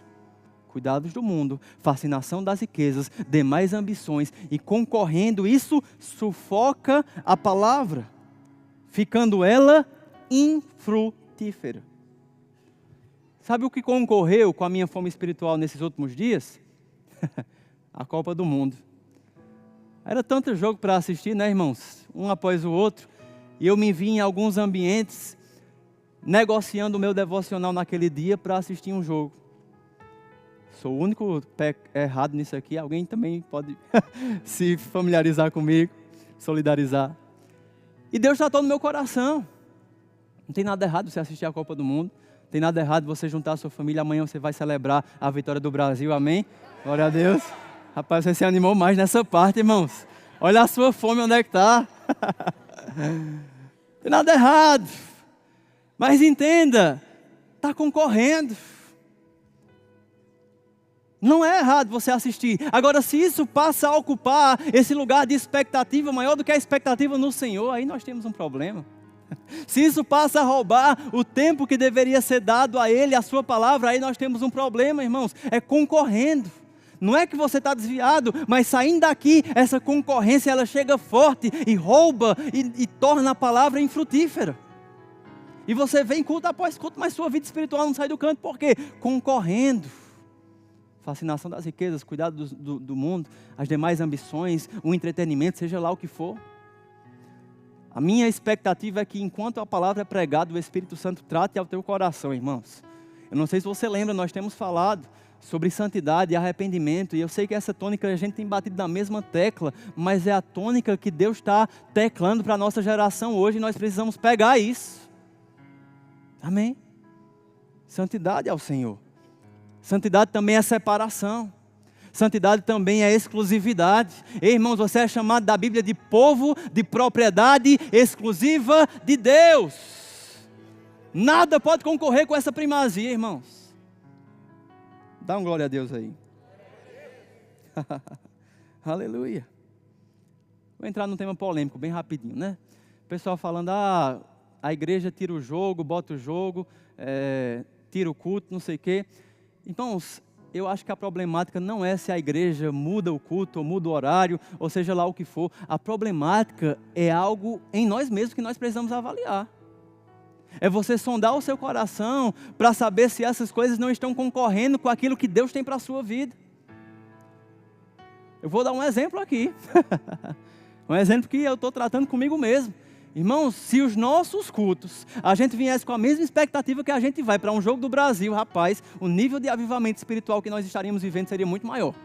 Cuidados do mundo, fascinação das riquezas, demais ambições, e concorrendo, isso sufoca a palavra, ficando ela infrutífera. Sabe o que concorreu com a minha fome espiritual nesses últimos dias? A Copa do Mundo. Era tanto jogo para assistir, né, irmãos? Um após o outro. E eu me vi em alguns ambientes negociando o meu devocional naquele dia para assistir um jogo. Sou o único pé errado nisso aqui. Alguém também pode se familiarizar comigo, solidarizar. E Deus tratou no meu coração. Não tem nada errado você assistir a Copa do Mundo. Não tem nada errado você juntar a sua família. Amanhã você vai celebrar a vitória do Brasil. Amém? Glória a Deus. Rapaz, você se animou mais nessa parte, irmãos. Olha a sua fome, onde é que está. Não tem nada errado. Mas entenda, está concorrendo. Não é errado você assistir. Agora, se isso passa a ocupar esse lugar de expectativa maior do que a expectativa no Senhor, aí nós temos um problema. Se isso passa a roubar o tempo que deveria ser dado a Ele, a sua palavra, aí nós temos um problema, irmãos. É concorrendo. Não é que você está desviado, mas saindo daqui, essa concorrência, ela chega forte e rouba e torna a palavra infrutífera. E você vem culto após culto, mas sua vida espiritual não sai do canto. Por quê? Concorrendo. Fascinação das riquezas, cuidado do mundo, as demais ambições, o entretenimento, seja lá o que for. A minha expectativa é que enquanto a palavra é pregada, o Espírito Santo trate ao teu coração, irmãos. Eu não sei se você lembra, nós temos falado sobre santidade e arrependimento, e eu sei que essa tônica a gente tem batido na mesma tecla, mas é a tônica que Deus está teclando para a nossa geração hoje, e nós precisamos pegar isso. Amém? Santidade ao Senhor. Santidade também é separação. Santidade também é exclusividade. Ei, irmãos, você é chamado da Bíblia de povo de propriedade exclusiva de Deus. Nada pode concorrer com essa primazia, irmãos. Dá um glória a Deus aí. Aleluia. Vou entrar num tema polêmico, bem rapidinho, né? O pessoal falando, a igreja tira o jogo, bota o jogo, tira o culto, não sei o quê. Irmãos, eu acho que a problemática não é se a igreja muda o culto, ou muda o horário, ou seja lá o que for. A problemática é algo em nós mesmos que nós precisamos avaliar. É você sondar o seu coração para saber se essas coisas não estão concorrendo com aquilo que Deus tem para a sua vida. Eu vou dar um exemplo aqui. Um exemplo que eu estou tratando comigo mesmo. Irmãos, se os nossos cultos, a gente viesse com a mesma expectativa que a gente vai para um jogo do Brasil, rapaz, o nível de avivamento espiritual que nós estaríamos vivendo seria muito maior.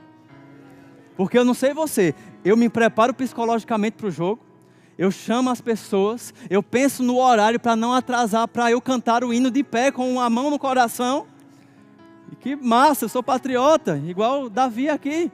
Porque eu não sei você, eu me preparo psicologicamente para o jogo, eu chamo as pessoas, eu penso no horário para não atrasar, para eu cantar o hino de pé com a mão no coração. E que massa, eu sou patriota, igual Davi aqui.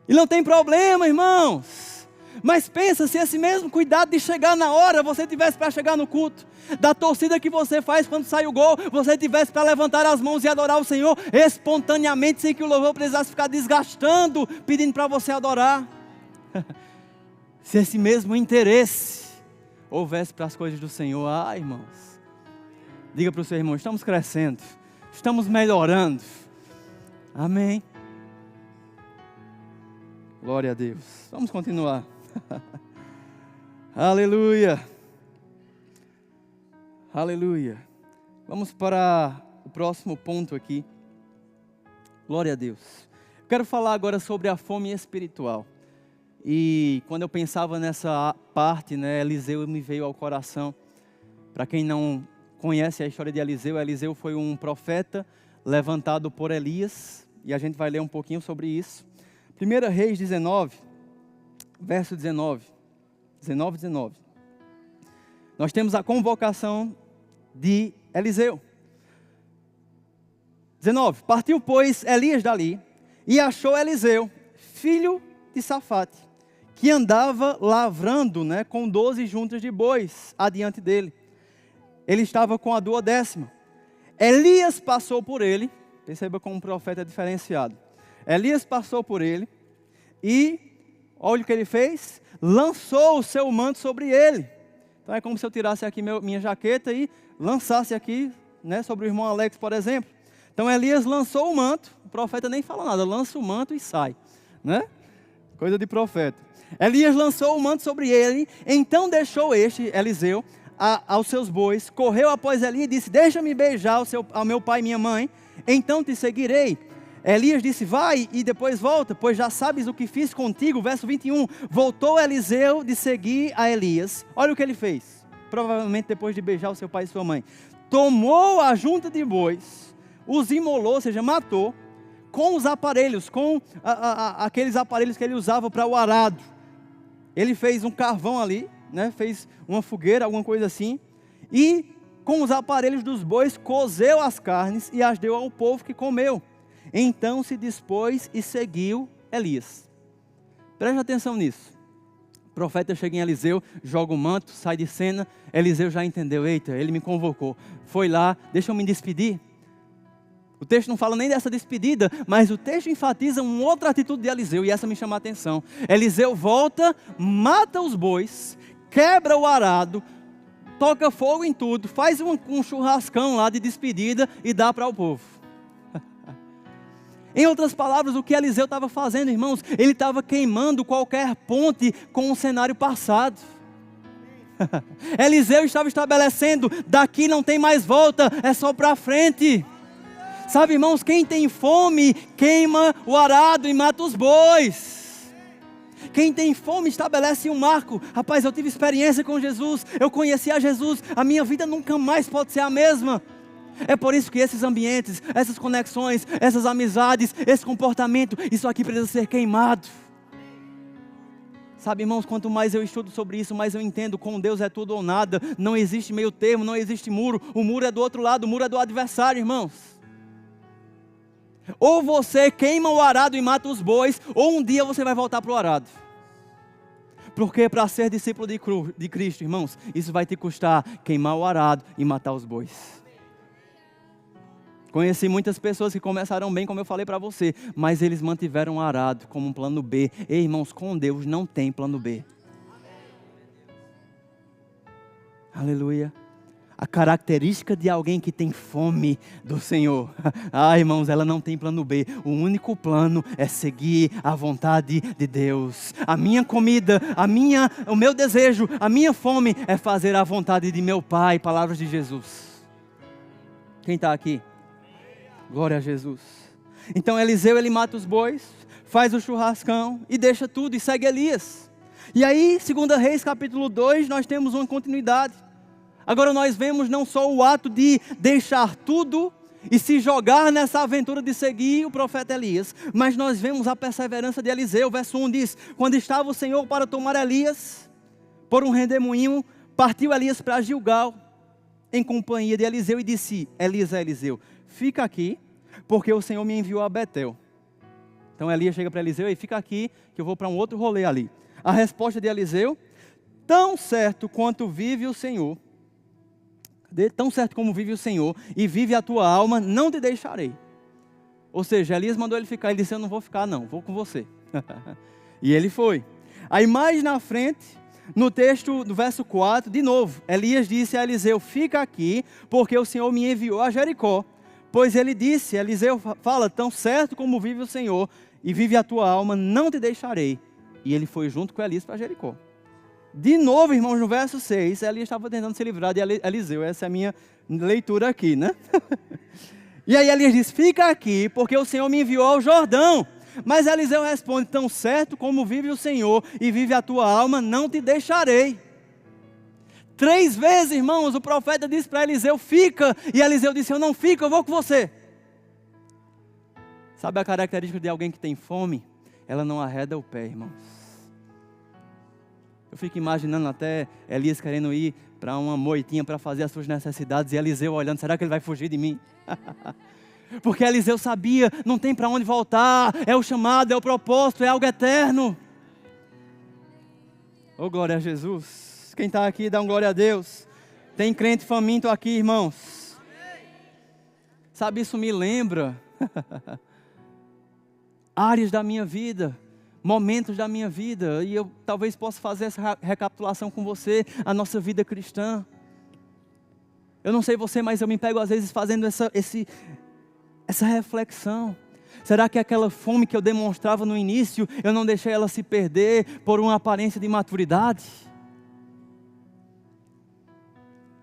E não tem problema, irmãos. Mas pensa se esse mesmo cuidado de chegar na hora você tivesse para chegar no culto. Da torcida que você faz quando sai o gol, você tivesse para levantar as mãos e adorar o Senhor espontaneamente, sem que o louvor precisasse ficar desgastando, pedindo para você adorar. Se esse mesmo interesse houvesse para as coisas do Senhor, irmãos, diga para o seu irmão, estamos crescendo, estamos melhorando, amém? Glória a Deus, vamos continuar, aleluia, aleluia, vamos para o próximo ponto aqui, glória a Deus, eu quero falar agora sobre a fome espiritual. E quando eu pensava nessa parte, né, Eliseu me veio ao coração. Para quem não conhece a história de Eliseu, Eliseu foi um profeta levantado por Elias. E a gente vai ler um pouquinho sobre isso. 1 Reis 19, verso 19. 19. Nós temos a convocação de Eliseu. 19. Partiu, pois, Elias dali e achou Eliseu, filho de Safate, que andava lavrando, com 12 juntas de bois adiante dele. ele estava com a 12ª. Elias passou por ele, perceba como um profeta é diferenciado. Elias passou por ele e, olha o que ele fez, lançou o seu manto sobre ele. Então é como se eu tirasse aqui minha jaqueta e lançasse aqui, né, sobre o irmão Alex, por exemplo. Então Elias lançou o manto, o profeta nem fala nada, lança o manto e sai, né? Coisa de profeta. Elias lançou o manto sobre ele, então deixou Eliseu, aos seus bois, correu após Elias e disse: deixa-me beijar ao meu pai e minha mãe, então te seguirei. Elias disse: vai e depois volta, pois já sabes o que fiz contigo. Verso 21, voltou Eliseu de seguir a Elias. Olha o que ele fez, provavelmente depois de beijar o seu pai e sua mãe. Tomou a junta de bois, os imolou, ou seja, matou, com os aparelhos, com aqueles aparelhos que ele usava para o arado. Ele fez um carvão ali, né? Fez uma fogueira, alguma coisa assim, e com os aparelhos dos bois cozeu as carnes e as deu ao povo que comeu. Então se dispôs e seguiu Elias. Preste atenção nisso. O profeta chega em Eliseu, joga o manto, sai de cena. Eliseu já entendeu: eita, ele me convocou. Foi lá, deixa eu me despedir. O texto não fala nem dessa despedida, mas o texto enfatiza uma outra atitude de Eliseu, e essa me chama a atenção. Eliseu volta, mata os bois, quebra o arado, toca fogo em tudo, faz um churrascão lá de despedida e dá para o povo. Em outras palavras, o que Eliseu estava fazendo, irmãos, ele estava queimando qualquer ponte com o cenário passado. Eliseu estava estabelecendo: daqui não tem mais volta, é só para frente. Sabe, irmãos, quem tem fome queima o arado e mata os bois. Quem tem fome estabelece um marco. Rapaz, eu tive experiência com Jesus, eu conheci a Jesus, a minha vida nunca mais pode ser a mesma. É por isso que esses ambientes, essas conexões, essas amizades, esse comportamento, isso aqui precisa ser queimado. Sabe, irmãos, quanto mais eu estudo sobre isso, mais eu entendo: com Deus é tudo ou nada. Não existe meio termo, não existe muro. O muro é do outro lado, o muro é do adversário, irmãos. Ou você queima o arado e mata os bois, ou um dia você vai voltar para o arado. Porque para ser discípulo de Cristo, irmãos, isso vai te custar queimar o arado e matar os bois. Conheci muitas pessoas que começaram bem, como eu falei para você, mas eles mantiveram o arado como um plano B. Ei, irmãos, com Deus não tem plano B. Aleluia. A característica de alguém que tem fome do Senhor, irmãos, ela não tem plano B. O único plano é seguir a vontade de Deus. A minha comida, o meu desejo, a minha fome é fazer a vontade de meu Pai. Palavras de Jesus. Quem está aqui? Glória a Jesus. Então Eliseu, ele mata os bois, faz o churrascão e deixa tudo e segue Elias. E aí, 2 Reis capítulo 2, nós temos uma continuidade. Agora nós vemos não só o ato de deixar tudo e se jogar nessa aventura de seguir o profeta Elias, mas nós vemos a perseverança de Eliseu. Verso 1 diz: quando estava o Senhor para tomar Elias por um redemoinho, partiu Elias para Gilgal em companhia de Eliseu e disse: Elias a Eliseu, fica aqui, porque o Senhor me enviou a Betel. Então Elias chega para Eliseu: e fica aqui, que eu vou para um outro rolê ali. A resposta de Eliseu: tão certo quanto vive o Senhor, tão certo como vive o Senhor e vive a tua alma, não te deixarei. Ou seja, Elias mandou ele ficar. Ele disse: eu não vou ficar não, vou com você. E ele foi. Aí mais na frente, no texto do verso 4, de novo, Elias disse a Eliseu: fica aqui, porque o Senhor me enviou a Jericó. Pois ele disse, Eliseu fala: tão certo como vive o Senhor e vive a tua alma, não te deixarei. E ele foi junto com Elias para Jericó. De novo, irmãos, no verso 6, Elias estava tentando se livrar de Eliseu. Essa é a minha leitura aqui, né? E aí Elias diz: fica aqui, porque o Senhor me enviou ao Jordão. Mas Eliseu responde: tão certo como vive o Senhor e vive a tua alma, não te deixarei. 3 vezes, irmãos, o profeta disse para Eliseu: fica. E Eliseu disse: eu não fico, eu vou com você. Sabe a característica de alguém que tem fome? Ela não arreda o pé, irmãos. Eu fico imaginando até Elias querendo ir para uma moitinha para fazer as suas necessidades, e Eliseu olhando: será que ele vai fugir de mim? Porque Eliseu sabia: não tem para onde voltar, é o chamado, é o propósito, é algo eterno. Oh, glória a Jesus. Quem está aqui, dá um glória a Deus. Tem crente faminto aqui, irmãos. Sabe, isso me lembra áreas da minha vida, momentos da minha vida, e eu talvez possa fazer essa recapitulação com você, a nossa vida cristã. Eu não sei você, mas eu me pego às vezes fazendo essa reflexão. Será que aquela fome que eu demonstrava no início, eu não deixei ela se perder por uma aparência de maturidade?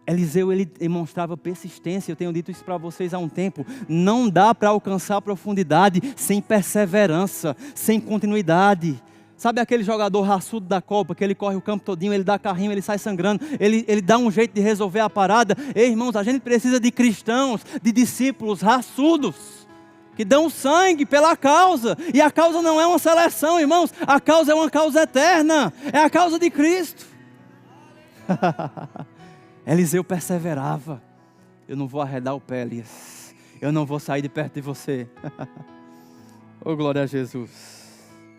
Eliseu, ele demonstrava persistência. Eu tenho dito isso para vocês há um tempo. Não dá para alcançar a profundidade sem perseverança, sem continuidade. Sabe aquele jogador raçudo da Copa, que ele corre o campo todinho, ele dá carrinho, ele sai sangrando, ele dá um jeito de resolver a parada? Ei, irmãos, a gente precisa de cristãos, de discípulos raçudos, que dão sangue pela causa. E a causa não é uma seleção, irmãos. A causa é uma causa eterna. É a causa de Cristo. Eliseu perseverava. Eu não vou arredar o pé, Elias. Eu não vou sair de perto de você. Oh, glória a Jesus.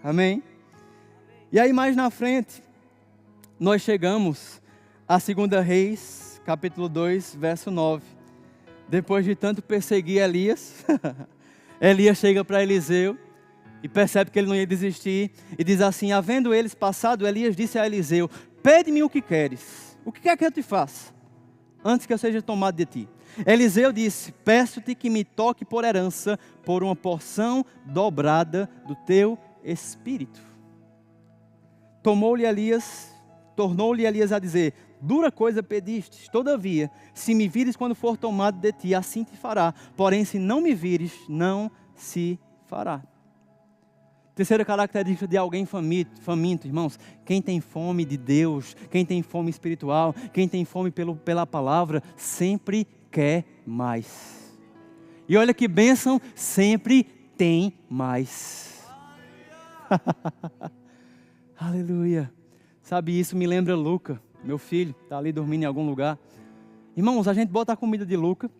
Amém? E aí mais na frente, nós chegamos a 2 Reis, capítulo 2, verso 9. Depois de tanto perseguir Elias, Elias chega para Eliseu e percebe que ele não ia desistir. E diz assim: havendo eles passado, Elias disse a Eliseu: pede-me o que queres. O que quer que eu te faça, antes que eu seja tomado de ti? Eliseu disse: peço-te que me toque por herança, por uma porção dobrada do teu espírito. Tornou-lhe Elias a dizer: dura coisa pedistes, todavia, se me vires quando for tomado de ti, assim te fará. Porém, se não me vires, não se fará. Terceira característica de alguém faminto, irmãos: quem tem fome de Deus, quem tem fome espiritual, quem tem fome pela palavra, sempre quer mais. E olha que bênção, sempre tem mais. Aleluia. Sabe, isso me lembra Luca, meu filho, está ali dormindo em algum lugar. Irmãos, a gente bota a comida de Luca,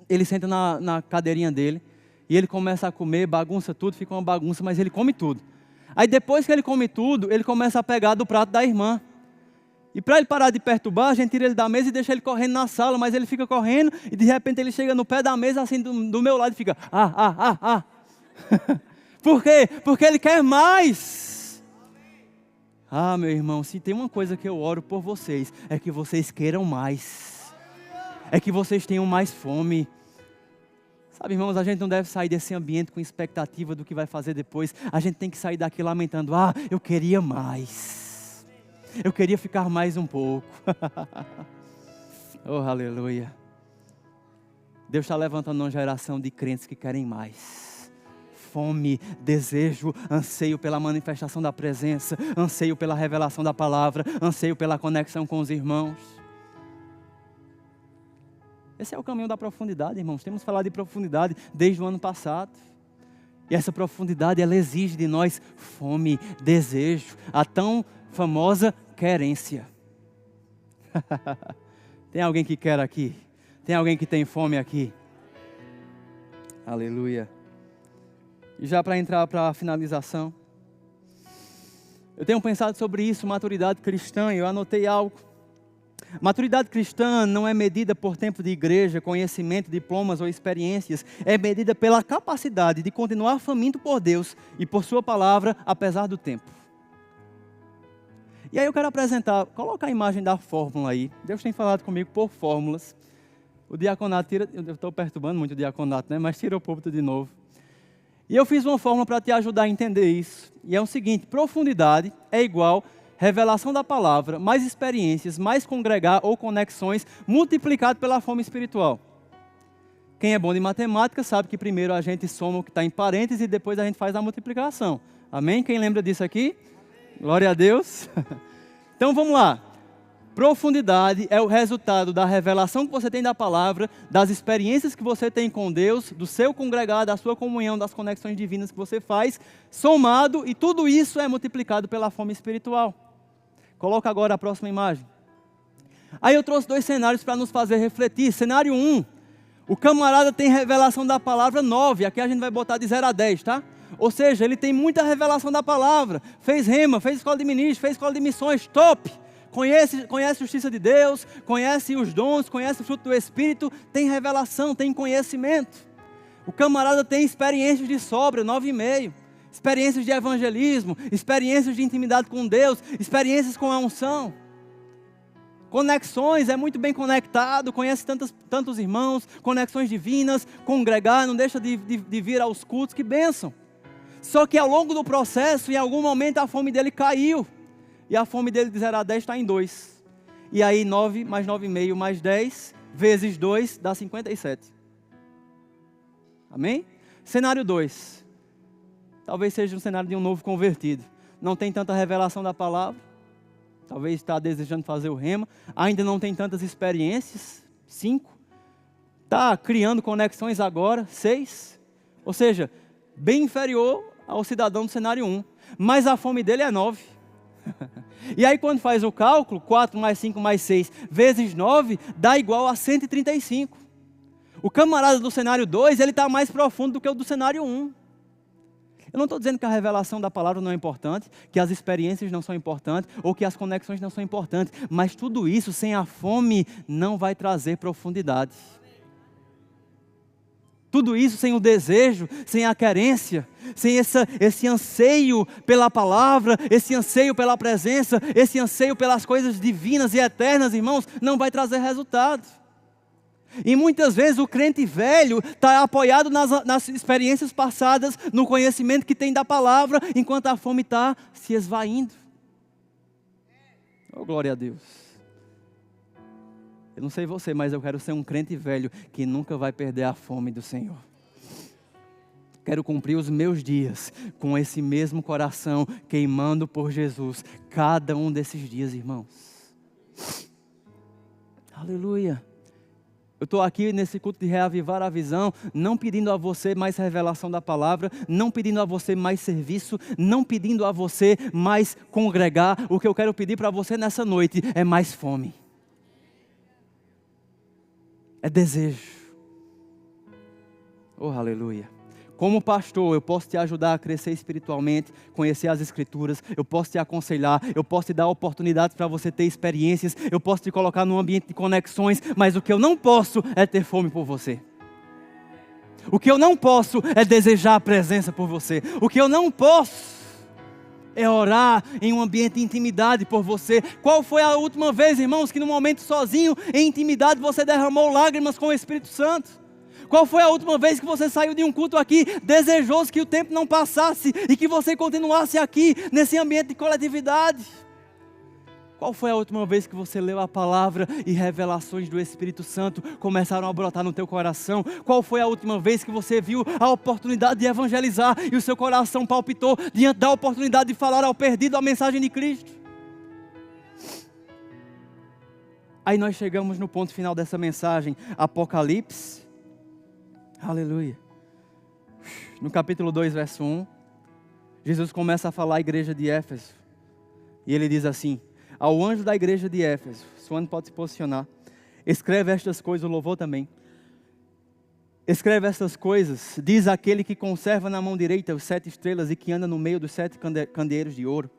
ele senta na cadeirinha dele, e ele começa a comer, bagunça tudo, fica uma bagunça, mas ele come tudo. Aí depois que ele come tudo, ele começa a pegar do prato da irmã. E para ele parar de perturbar, a gente tira ele da mesa e deixa ele correndo na sala, mas ele fica correndo e de repente ele chega no pé da mesa, assim do meu lado, e fica Por quê? Porque ele quer mais. Ah, meu irmão, se tem uma coisa que eu oro por vocês, é que vocês queiram mais. É que vocês tenham mais fome. Sabe, irmãos, a gente não deve sair desse ambiente com expectativa do que vai fazer depois. A gente tem que sair daqui lamentando: ah, eu queria mais. Eu queria ficar mais um pouco. Oh, aleluia. Deus está levantando uma geração de crentes que querem mais. Fome, desejo, anseio pela manifestação da presença, anseio pela revelação da palavra, anseio pela conexão com os irmãos. Esse é o caminho da profundidade, irmãos. Temos falado de profundidade desde o ano passado. E essa profundidade, ela exige de nós fome, desejo, a tão famosa querência. Tem alguém que quer aqui? Tem alguém que tem fome aqui? Aleluia. E já para entrar para a finalização, eu tenho pensado sobre isso, maturidade cristã, e eu anotei algo. Maturidade cristã não é medida por tempo de igreja, conhecimento, diplomas ou experiências. É medida pela capacidade de continuar faminto por Deus e por sua palavra, apesar do tempo. E aí eu quero apresentar, coloca a imagem da fórmula aí. Deus tem falado comigo por fórmulas. O diaconato tira, eu estou perturbando muito o diaconato, né? Mas tira o púlpito de novo. E eu fiz uma fórmula para te ajudar a entender isso. E é o seguinte: profundidade é igual revelação da palavra, mais experiências, mais congregar ou conexões, multiplicado pela fome espiritual. Quem é bom de matemática sabe que primeiro a gente soma o que está em parênteses e depois a gente faz a multiplicação. Amém? Quem lembra disso aqui? Glória a Deus. Então vamos lá. Profundidade é o resultado da revelação que você tem da palavra, das experiências que você tem com Deus, do seu congregado, da sua comunhão, das conexões divinas que você faz, somado, e tudo isso é multiplicado pela fome espiritual. Coloca agora a próxima imagem. Aí eu trouxe 2 cenários para nos fazer refletir. Cenário 1, o camarada tem revelação da palavra 9, aqui a gente vai botar de 0 a 10, tá? Ou seja, ele tem muita revelação da palavra, fez rema, fez escola de ministros, fez escola de missões, top! conhece a justiça de Deus, conhece os dons, conhece o fruto do Espírito, tem revelação, tem conhecimento. O camarada tem experiências de sobra, 9,5. Experiências de evangelismo, experiências de intimidade com Deus, experiências com a unção. Conexões, é muito bem conectado, conhece tantos irmãos, conexões divinas, congregar, não deixa de vir aos cultos, que bênção. Só que ao longo do processo, em algum momento a fome dele caiu. E a fome dele de 0 a 10 está em 2. E aí 9 mais 9,5 mais 10 vezes 2 dá 57. Amém? Cenário 2. Talvez seja um cenário de um novo convertido. Não tem tanta revelação da palavra. Talvez está desejando fazer o rema. Ainda não tem tantas experiências. 5. Está criando conexões agora. 6. Ou seja, bem inferior ao cidadão do cenário 1. Mas a fome dele é 9. E aí quando faz o cálculo, 4 mais 5 mais 6 vezes 9 dá igual a 135. O camarada do cenário 2, ele está mais profundo do que o do cenário 1. Eu não estou dizendo que a revelação da palavra não é importante, que as experiências não são importantes, ou que as conexões não são importantes, mas tudo isso sem a fome não vai trazer profundidade. Tudo isso sem o desejo, sem a querência, sem esse anseio pela palavra, esse anseio pela presença, esse anseio pelas coisas divinas e eternas, irmãos, não vai trazer resultado. E muitas vezes o crente velho está apoiado nas experiências passadas, no conhecimento que tem da palavra, enquanto a fome está se esvaindo. Oh, glória a Deus. Eu não sei você, mas eu quero ser um crente velho que nunca vai perder a fome do Senhor. Quero cumprir os meus dias com esse mesmo coração queimando por Jesus, cada um desses dias, irmãos. Aleluia. Eu estou aqui nesse culto de reavivar a visão, não pedindo a você mais revelação da palavra, não pedindo a você mais serviço, não pedindo a você mais congregar. O que eu quero pedir para você nessa noite é mais fome. É desejo. Oh, aleluia. Como pastor, eu posso te ajudar a crescer espiritualmente, conhecer as Escrituras, eu posso te aconselhar, eu posso te dar oportunidades para você ter experiências, eu posso te colocar num ambiente de conexões, mas o que eu não posso é ter fome por você. O que eu não posso é desejar a presença por você. O que eu não posso é orar em um ambiente de intimidade por você. Qual foi a última vez, irmãos, que num momento sozinho, em intimidade, você derramou lágrimas com o Espírito Santo? Qual foi a última vez que você saiu de um culto aqui, desejoso que o tempo não passasse e que você continuasse aqui, nesse ambiente de coletividade? Qual foi a última vez que você leu a palavra e revelações do Espírito Santo começaram a brotar no teu coração? Qual foi a última vez que você viu a oportunidade de evangelizar e o seu coração palpitou diante da oportunidade de falar ao perdido a mensagem de Cristo? Aí nós chegamos no ponto final dessa mensagem, Apocalipse. Aleluia. No capítulo 2, verso 1, Jesus começa a falar à igreja de Éfeso. E ele diz assim: ao anjo da igreja de Éfeso, Suane pode se posicionar, escreve estas coisas, o louvor também. Escreve estas coisas, diz aquele que conserva na mão direita os 7 estrelas e que anda no meio dos 7 candeeiros de ouro.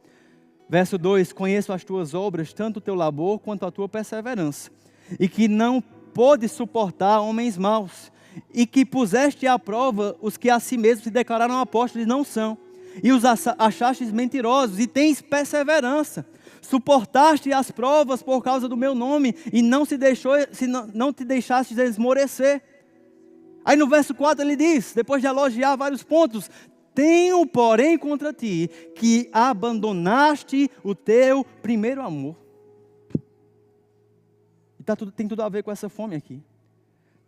Verso 2, conheço as tuas obras, tanto o teu labor quanto a tua perseverança, e que não pôde suportar homens maus, e que puseste à prova os que a si mesmos se declararam apóstolos e não são, e os achastes mentirosos, e tens perseverança. Suportaste as provas por causa do meu nome, e não te deixaste esmorecer. Aí no verso 4 ele diz, depois de elogiar vários pontos: tenho porém contra ti, que abandonaste o teu primeiro amor. E tem tudo a ver com essa fome aqui.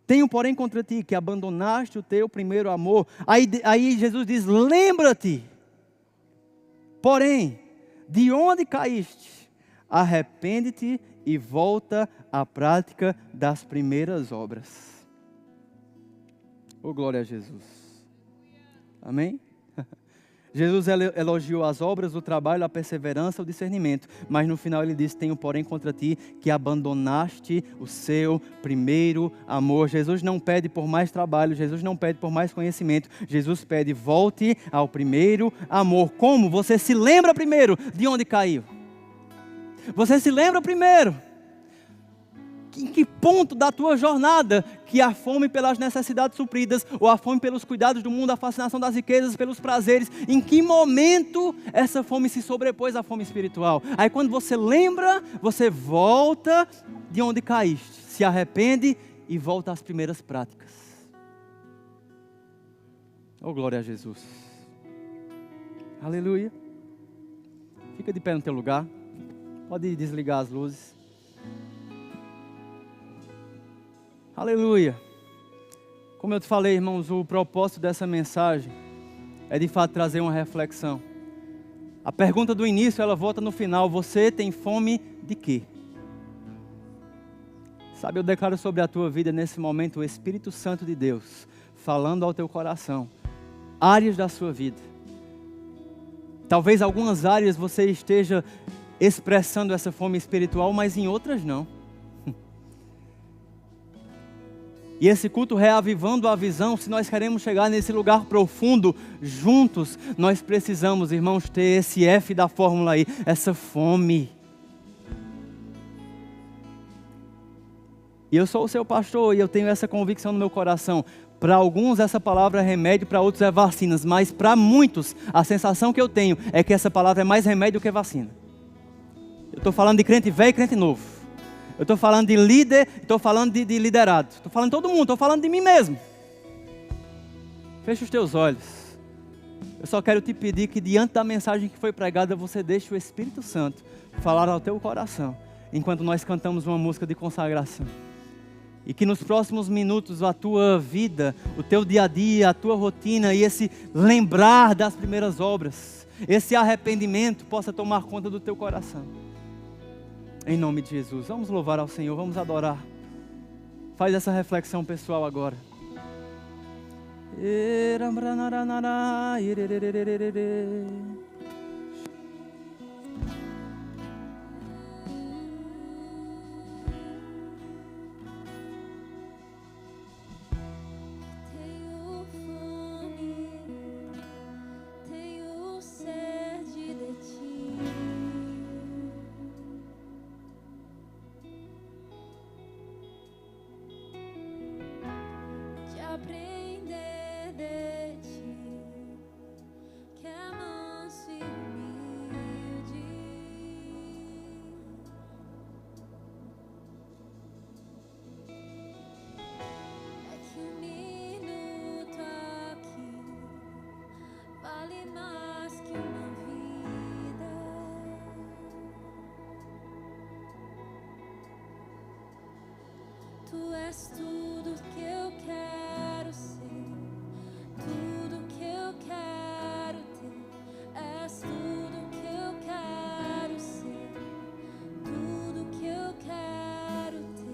Tenho porém contra ti, que abandonaste o teu primeiro amor. Aí Jesus diz, lembra-te, porém, de onde caíste? Arrepende-te e volta à prática das primeiras obras. Oh, glória a Jesus. Amém? Jesus elogiou as obras, o trabalho, a perseverança, o discernimento. Mas no final ele disse, tenho porém contra ti que abandonaste o seu primeiro amor. Jesus não pede por mais trabalho, Jesus não pede por mais conhecimento. Jesus pede, volte ao primeiro amor. Como? Você se lembra primeiro de onde caiu. Você se lembra primeiro? Em que ponto da tua jornada que a fome pelas necessidades supridas, ou a fome pelos cuidados do mundo, a fascinação das riquezas, pelos prazeres, em que momento essa fome se sobrepôs à fome espiritual? Aí quando você lembra, você volta de onde caíste, se arrepende e volta às primeiras práticas. Oh, glória a Jesus. Aleluia. Fica de pé no teu lugar. Pode desligar as luzes. Aleluia. Como eu te falei, irmãos, o propósito dessa mensagem é de fato trazer uma reflexão. A pergunta do início, ela volta no final. Você tem fome de quê? Sabe, eu declaro sobre a tua vida nesse momento o Espírito Santo de Deus falando ao teu coração. Áreas da sua vida. Talvez algumas áreas você esteja expressando essa fome espiritual, mas em outras não. E esse culto reavivando a visão, se nós queremos chegar nesse lugar profundo juntos, nós precisamos, irmãos, ter esse F da fórmula aí, essa fome. E eu sou o seu pastor e eu tenho essa convicção no meu coração. Para alguns essa palavra é remédio, para outros é vacinas, mas para muitos a sensação que eu tenho é que essa palavra é mais remédio do que vacina. Eu estou falando de crente velho e crente novo. Eu estou falando de líder, estou falando de liderado. Estou falando de todo mundo, estou falando de mim mesmo. Fecha os teus olhos. Eu só quero te pedir que diante da mensagem que foi pregada, você deixe o Espírito Santo falar ao teu coração, enquanto nós cantamos uma música de consagração. E que nos próximos minutos a tua vida, o teu dia a dia, a tua rotina e esse lembrar das primeiras obras, esse arrependimento possa tomar conta do teu coração. Em nome de Jesus, vamos louvar ao Senhor, vamos adorar. Faz essa reflexão pessoal agora. Aprender de ti, que é manso e humilde. É que um minuto aqui vale mais que uma vida. Tu és tudo que eu quero ser, tudo que eu quero ter. És tudo que eu quero ser, tudo que eu quero ter.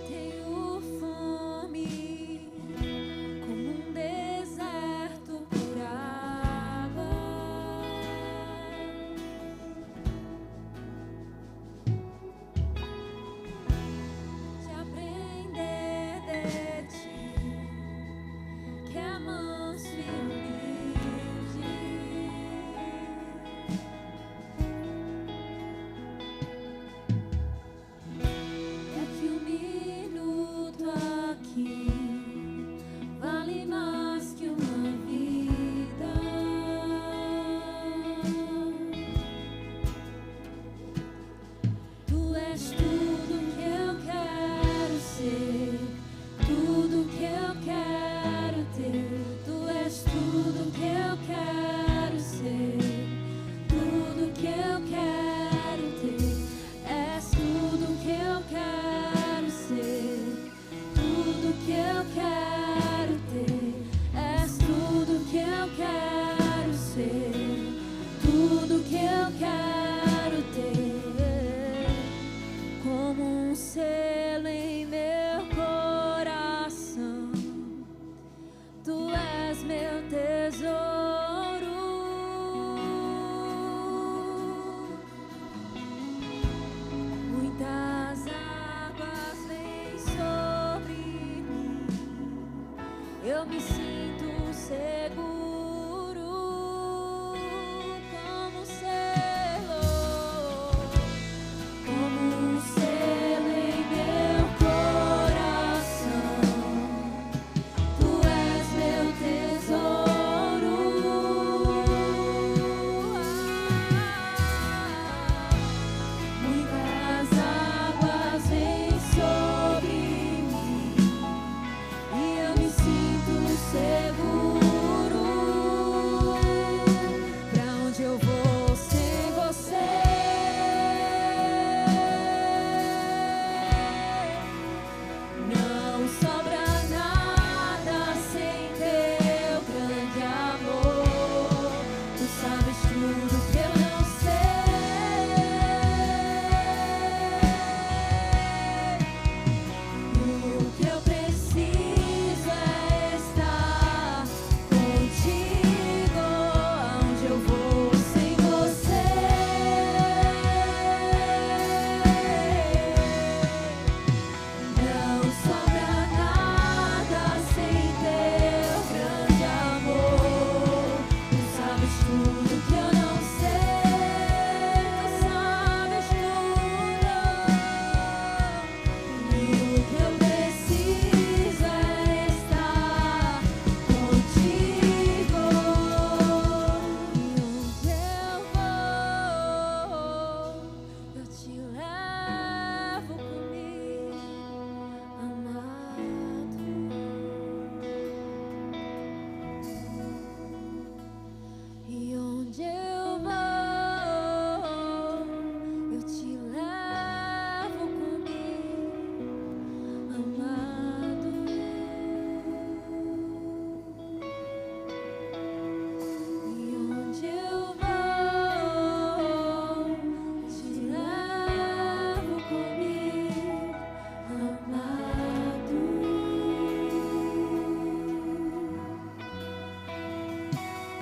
Tenho fome como um deserto por água. De aprender de ti, que é manso e humilde. É que um minuto aqui vale mais que uma vida. Tu és tudo que eu quero ser, tudo que eu quero ter. Tu és tudo que eu quero ser, tudo que eu quero ter. És tudo que eu quero ser, tudo que eu quero ter. És tudo que eu quero ser, tudo que eu quero ter. eu me sinto seguro como um selo em meu coração. Tu és meu tesouro. Muitas águas vêm sobre mim e eu me sinto seguro. Pra onde eu vou sem você? Não sobra nada sem teu grande amor. Tu sabes tudo que eu não sei. E o que eu preciso é estar contigo. Aonde eu vou sem você? Não sobra nada sem teu grande amor. Tu sabes tudo que eu não sei. Tu sabes tudo. E o que eu preciso é estar contigo. E onde eu vou, eu te levo comigo, amado. E onde eu vou, eu te levo comigo, amado. E onde eu vou, te levo comigo, amado.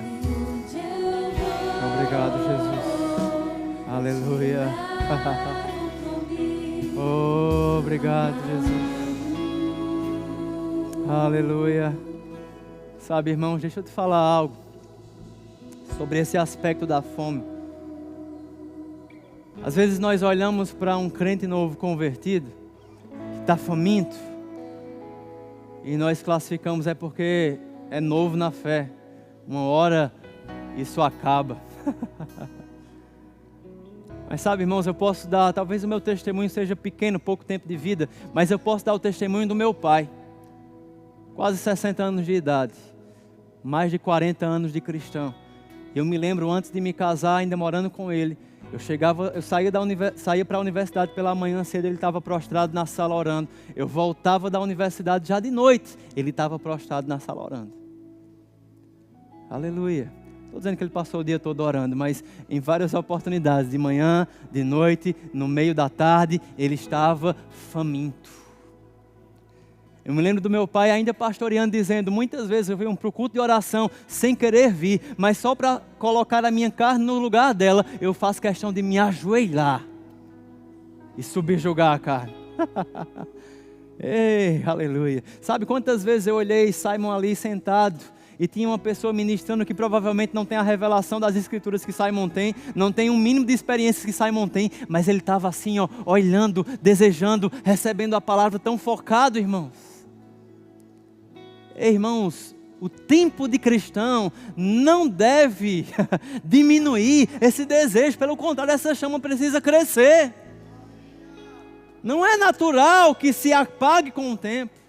E onde eu vou, Obrigado, Jesus. Aleluia. levo comigo, Oh, obrigado, Jesus. Aleluia. Sabe, irmãos, deixa eu te falar algo sobre esse aspecto da fome. Às vezes nós olhamos para um crente novo convertido, que está faminto, e nós classificamos é porque é novo na fé. Uma hora isso acaba. Mas sabe, irmãos, eu posso dar, talvez o meu testemunho seja pequeno, pouco tempo de vida, mas eu posso dar o testemunho do meu pai. Quase 60 anos de idade, mais de 40 anos de cristão. Eu me lembro, antes de me casar, ainda morando com ele, eu saía para a universidade pela manhã cedo, ele estava prostrado na sala orando. Eu voltava da universidade já de noite, ele estava prostrado na sala orando. Aleluia. Estou dizendo que ele passou o dia todo orando, mas em várias oportunidades, de manhã, de noite, no meio da tarde, ele estava faminto. Eu me lembro do meu pai ainda pastoreando, dizendo, muitas vezes eu venho para o culto de oração sem querer vir, mas só para colocar a minha carne no lugar dela, eu faço questão de me ajoelhar e subjugar a carne. Ei, aleluia. Sabe quantas vezes eu olhei Simon ali sentado e tinha uma pessoa ministrando que provavelmente não tem a revelação das escrituras que Simon tem, não tem um mínimo de experiências que Simon tem, mas ele estava assim, ó, olhando, desejando, recebendo a palavra, tão focado, irmãos. Ei, irmãos, o tempo de cristão não deve diminuir esse desejo, pelo contrário, essa chama precisa crescer. Não é natural que se apague com o tempo.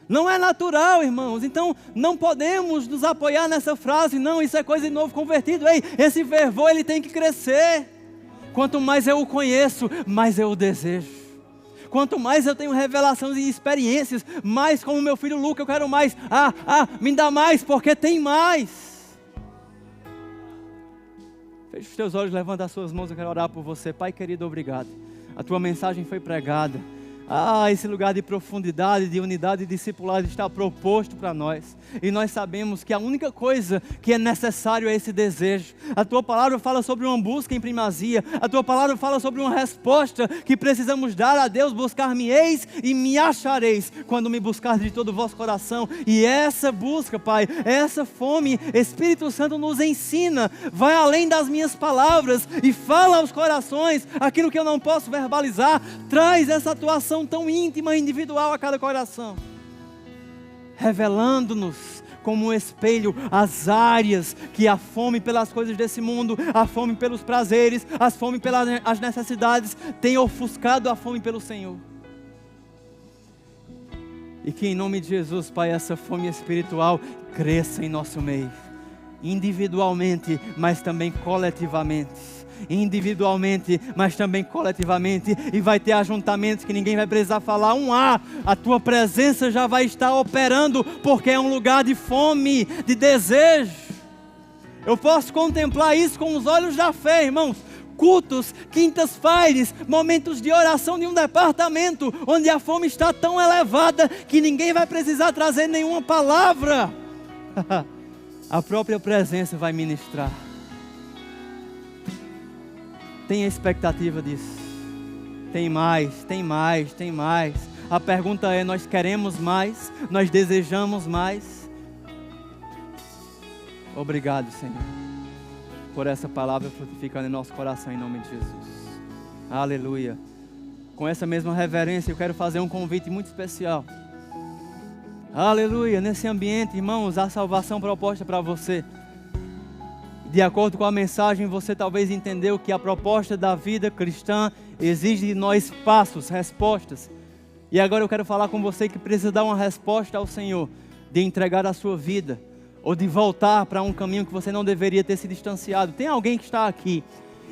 Não é natural, irmãos. Então, não podemos nos apoiar nessa frase, não, isso é coisa de novo convertido. Ei, esse fervor, ele tem que crescer. Quanto mais eu o conheço, mais eu o desejo. Quanto mais eu tenho revelações e experiências, mais como meu filho Luca, eu quero mais. Me dá mais, porque tem mais. Feche os teus olhos, levanta as suas mãos, eu quero orar por você. Pai querido, obrigado. A tua mensagem foi pregada. Esse lugar de profundidade, de unidade e discipulado está proposto para nós. E nós sabemos que a única coisa que é necessário é esse desejo. A Tua palavra fala sobre uma busca em primazia. A Tua palavra fala sobre uma resposta que precisamos dar a Deus. Buscar-me-eis e me achareis quando me buscar de todo o vosso coração. E essa busca, Pai, essa fome, Espírito Santo nos ensina. Vai além das minhas palavras e fala aos corações aquilo que eu não posso verbalizar. Traz essa atuação tão íntima e individual a cada coração, revelando-nos como um espelho as áreas que a fome pelas coisas desse mundo, a fome pelos prazeres, a fome pelas necessidades tem ofuscado a fome pelo Senhor. E que em nome de Jesus, Pai, essa fome espiritual cresça em nosso meio, individualmente, mas também coletivamente. Individualmente, mas também coletivamente, e vai ter ajuntamentos que ninguém vai precisar falar a Tua presença já vai estar operando, porque é um lugar de fome, de desejo. Eu posso contemplar isso com os olhos da fé, irmãos. Cultos, quintas-feiras, momentos de oração de um departamento, onde a fome está tão elevada, que ninguém vai precisar trazer nenhuma palavra. A própria presença vai ministrar. Tem expectativa disso? Tem mais, tem mais, tem mais. A pergunta é, nós queremos mais? Nós desejamos mais? Obrigado, Senhor, por essa palavra frutificando em nosso coração, em nome de Jesus. Aleluia. Com essa mesma reverência, eu quero fazer um convite muito especial. Aleluia. Nesse ambiente, irmãos, há salvação proposta para você. De acordo com a mensagem, você talvez entendeu que a proposta da vida cristã exige de nós passos, respostas. E agora eu quero falar com você que precisa dar uma resposta ao Senhor, de entregar a sua vida, ou de voltar para um caminho que você não deveria ter se distanciado. Tem alguém que está aqui,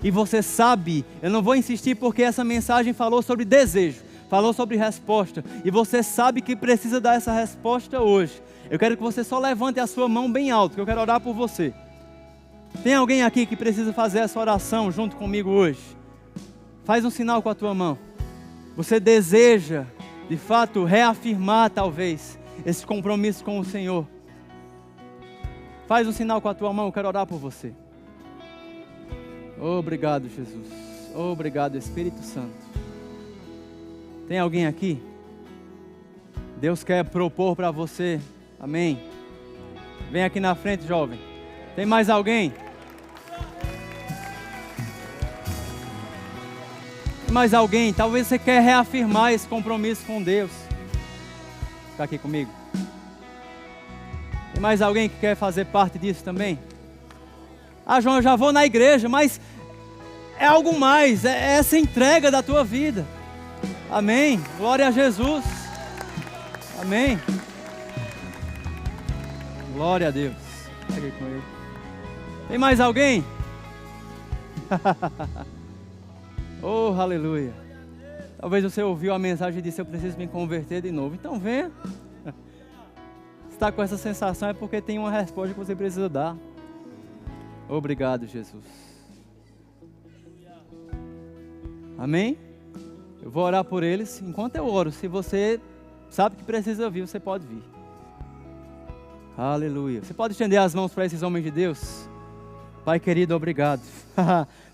e você sabe, eu não vou insistir porque essa mensagem falou sobre desejo, falou sobre resposta, e você sabe que precisa dar essa resposta hoje. Eu quero que você só levante a sua mão bem alto, que eu quero orar por você. Tem alguém aqui que precisa fazer essa oração junto comigo hoje? Faz um sinal com a tua mão. Você deseja, de fato, reafirmar talvez esse compromisso com o Senhor. Faz um sinal com a tua mão, eu quero orar por você. Obrigado, Jesus. Obrigado, Espírito Santo. Tem alguém aqui? Deus quer propor para você. Amém. Vem aqui na frente, jovem. Tem mais alguém? Tem mais alguém? Talvez você quer reafirmar esse compromisso com Deus. Fica aqui comigo. Tem mais alguém que quer fazer parte disso também? João, eu já vou na igreja, mas é algo mais. É essa entrega da tua vida. Amém. Glória a Jesus. Amém. Glória a Deus. Fica aqui com ele. Tem mais alguém? Oh, aleluia. Talvez você ouviu a mensagem e disse, eu preciso me converter de novo. Então venha. Se está com essa sensação é porque tem uma resposta que você precisa dar. Obrigado, Jesus. Amém? Eu vou orar por eles. Enquanto eu oro, se você sabe que precisa vir, você pode vir. Aleluia. Você pode estender as mãos para esses homens de Deus? Pai querido, obrigado.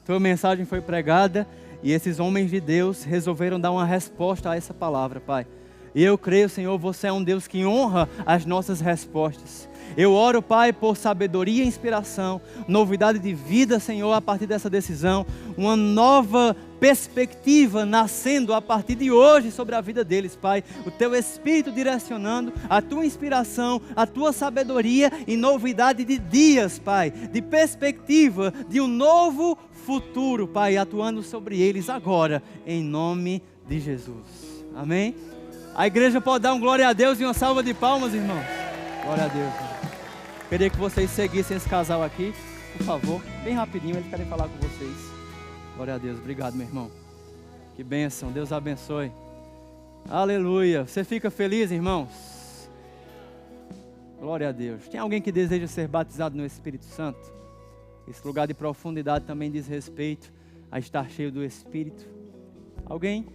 Tua mensagem foi pregada e esses homens de Deus resolveram dar uma resposta a essa palavra, Pai. E eu creio, Senhor, você é um Deus que honra as nossas respostas. Eu oro, Pai, por sabedoria e inspiração, novidade de vida, Senhor, a partir dessa decisão, uma nova perspectiva nascendo a partir de hoje sobre a vida deles, Pai. O Teu Espírito direcionando, a Tua inspiração, a Tua sabedoria e novidade de dias, Pai, de perspectiva de um novo futuro, Pai, atuando sobre eles agora, em nome de Jesus. Amém? A igreja pode dar um glória a Deus e uma salva de palmas, irmãos. Glória a Deus. Queria que vocês seguissem esse casal aqui, por favor, bem rapidinho, eles querem falar com vocês. Glória a Deus, obrigado, meu irmão. Que bênção, Deus abençoe. Aleluia. Você fica feliz, irmãos? Glória a Deus. Tem alguém que deseja ser batizado no Espírito Santo? Esse lugar de profundidade também diz respeito a estar cheio do Espírito. Alguém?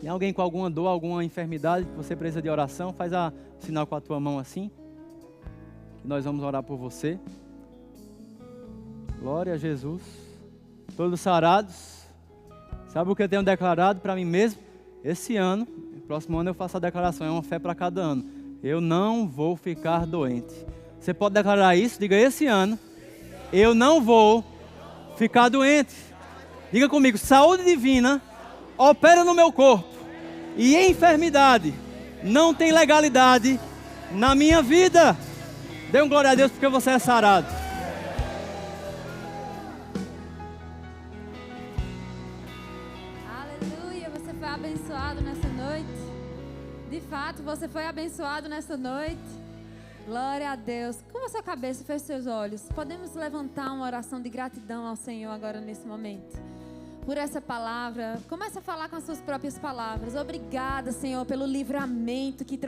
Tem alguém com alguma dor, alguma enfermidade que você precisa de oração? Faz o sinal com a tua mão assim. Que nós vamos orar por você. Glória a Jesus. Todos sarados. Sabe o que eu tenho declarado para mim mesmo? Esse ano, próximo ano eu faço a declaração, é uma fé para cada ano. Eu não vou ficar doente. Você pode declarar isso? Diga, esse ano eu não vou ficar doente. Diga comigo, saúde divina opera no meu corpo. E enfermidade não tem legalidade na minha vida. Dê um glória a Deus porque você é sarado. Aleluia, você foi abençoado nessa noite. De fato, você foi abençoado nessa noite. Glória a Deus. Com a sua cabeça, feche seus olhos. Podemos levantar uma oração de gratidão ao Senhor agora nesse momento. Por essa palavra, comece a falar com as suas próprias palavras. Obrigada, Senhor, pelo livramento que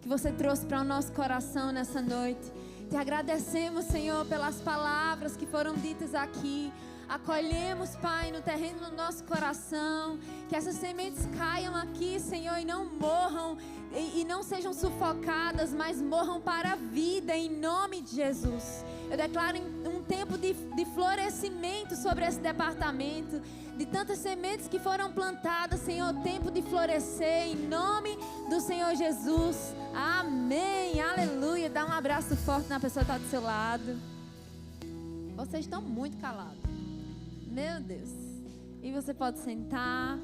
você trouxe para o nosso coração nessa noite. Te agradecemos, Senhor, pelas palavras que foram ditas aqui. Acolhemos, Pai, no terreno do nosso coração. Que essas sementes caiam aqui, Senhor, e não morram, e não sejam sufocadas, mas morram para a vida, em nome de Jesus. Eu declaro um tempo de florescimento sobre esse departamento, de tantas sementes que foram plantadas, Senhor, tempo de florescer, em nome do Senhor Jesus. Amém, aleluia. Dá um abraço forte na pessoa que está do seu lado. Vocês estão muito calados. Meu Deus. E você pode sentar.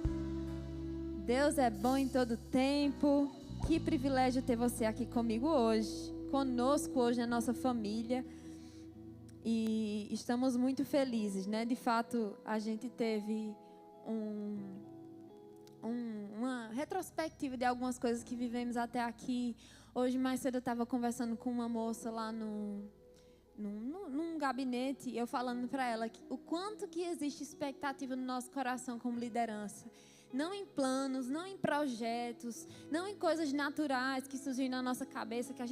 Deus é bom em todo tempo. Que privilégio ter você aqui comigo hoje, conosco hoje na nossa família. E estamos muito felizes, né? De fato, a gente teve uma retrospectiva de algumas coisas que vivemos até aqui. Hoje, mais cedo, eu estava conversando com uma moça lá num gabinete, eu falando para ela o quanto que existe expectativa no nosso coração como liderança. Não em planos, não em projetos, não em coisas naturais que surgem na nossa cabeça, que a gente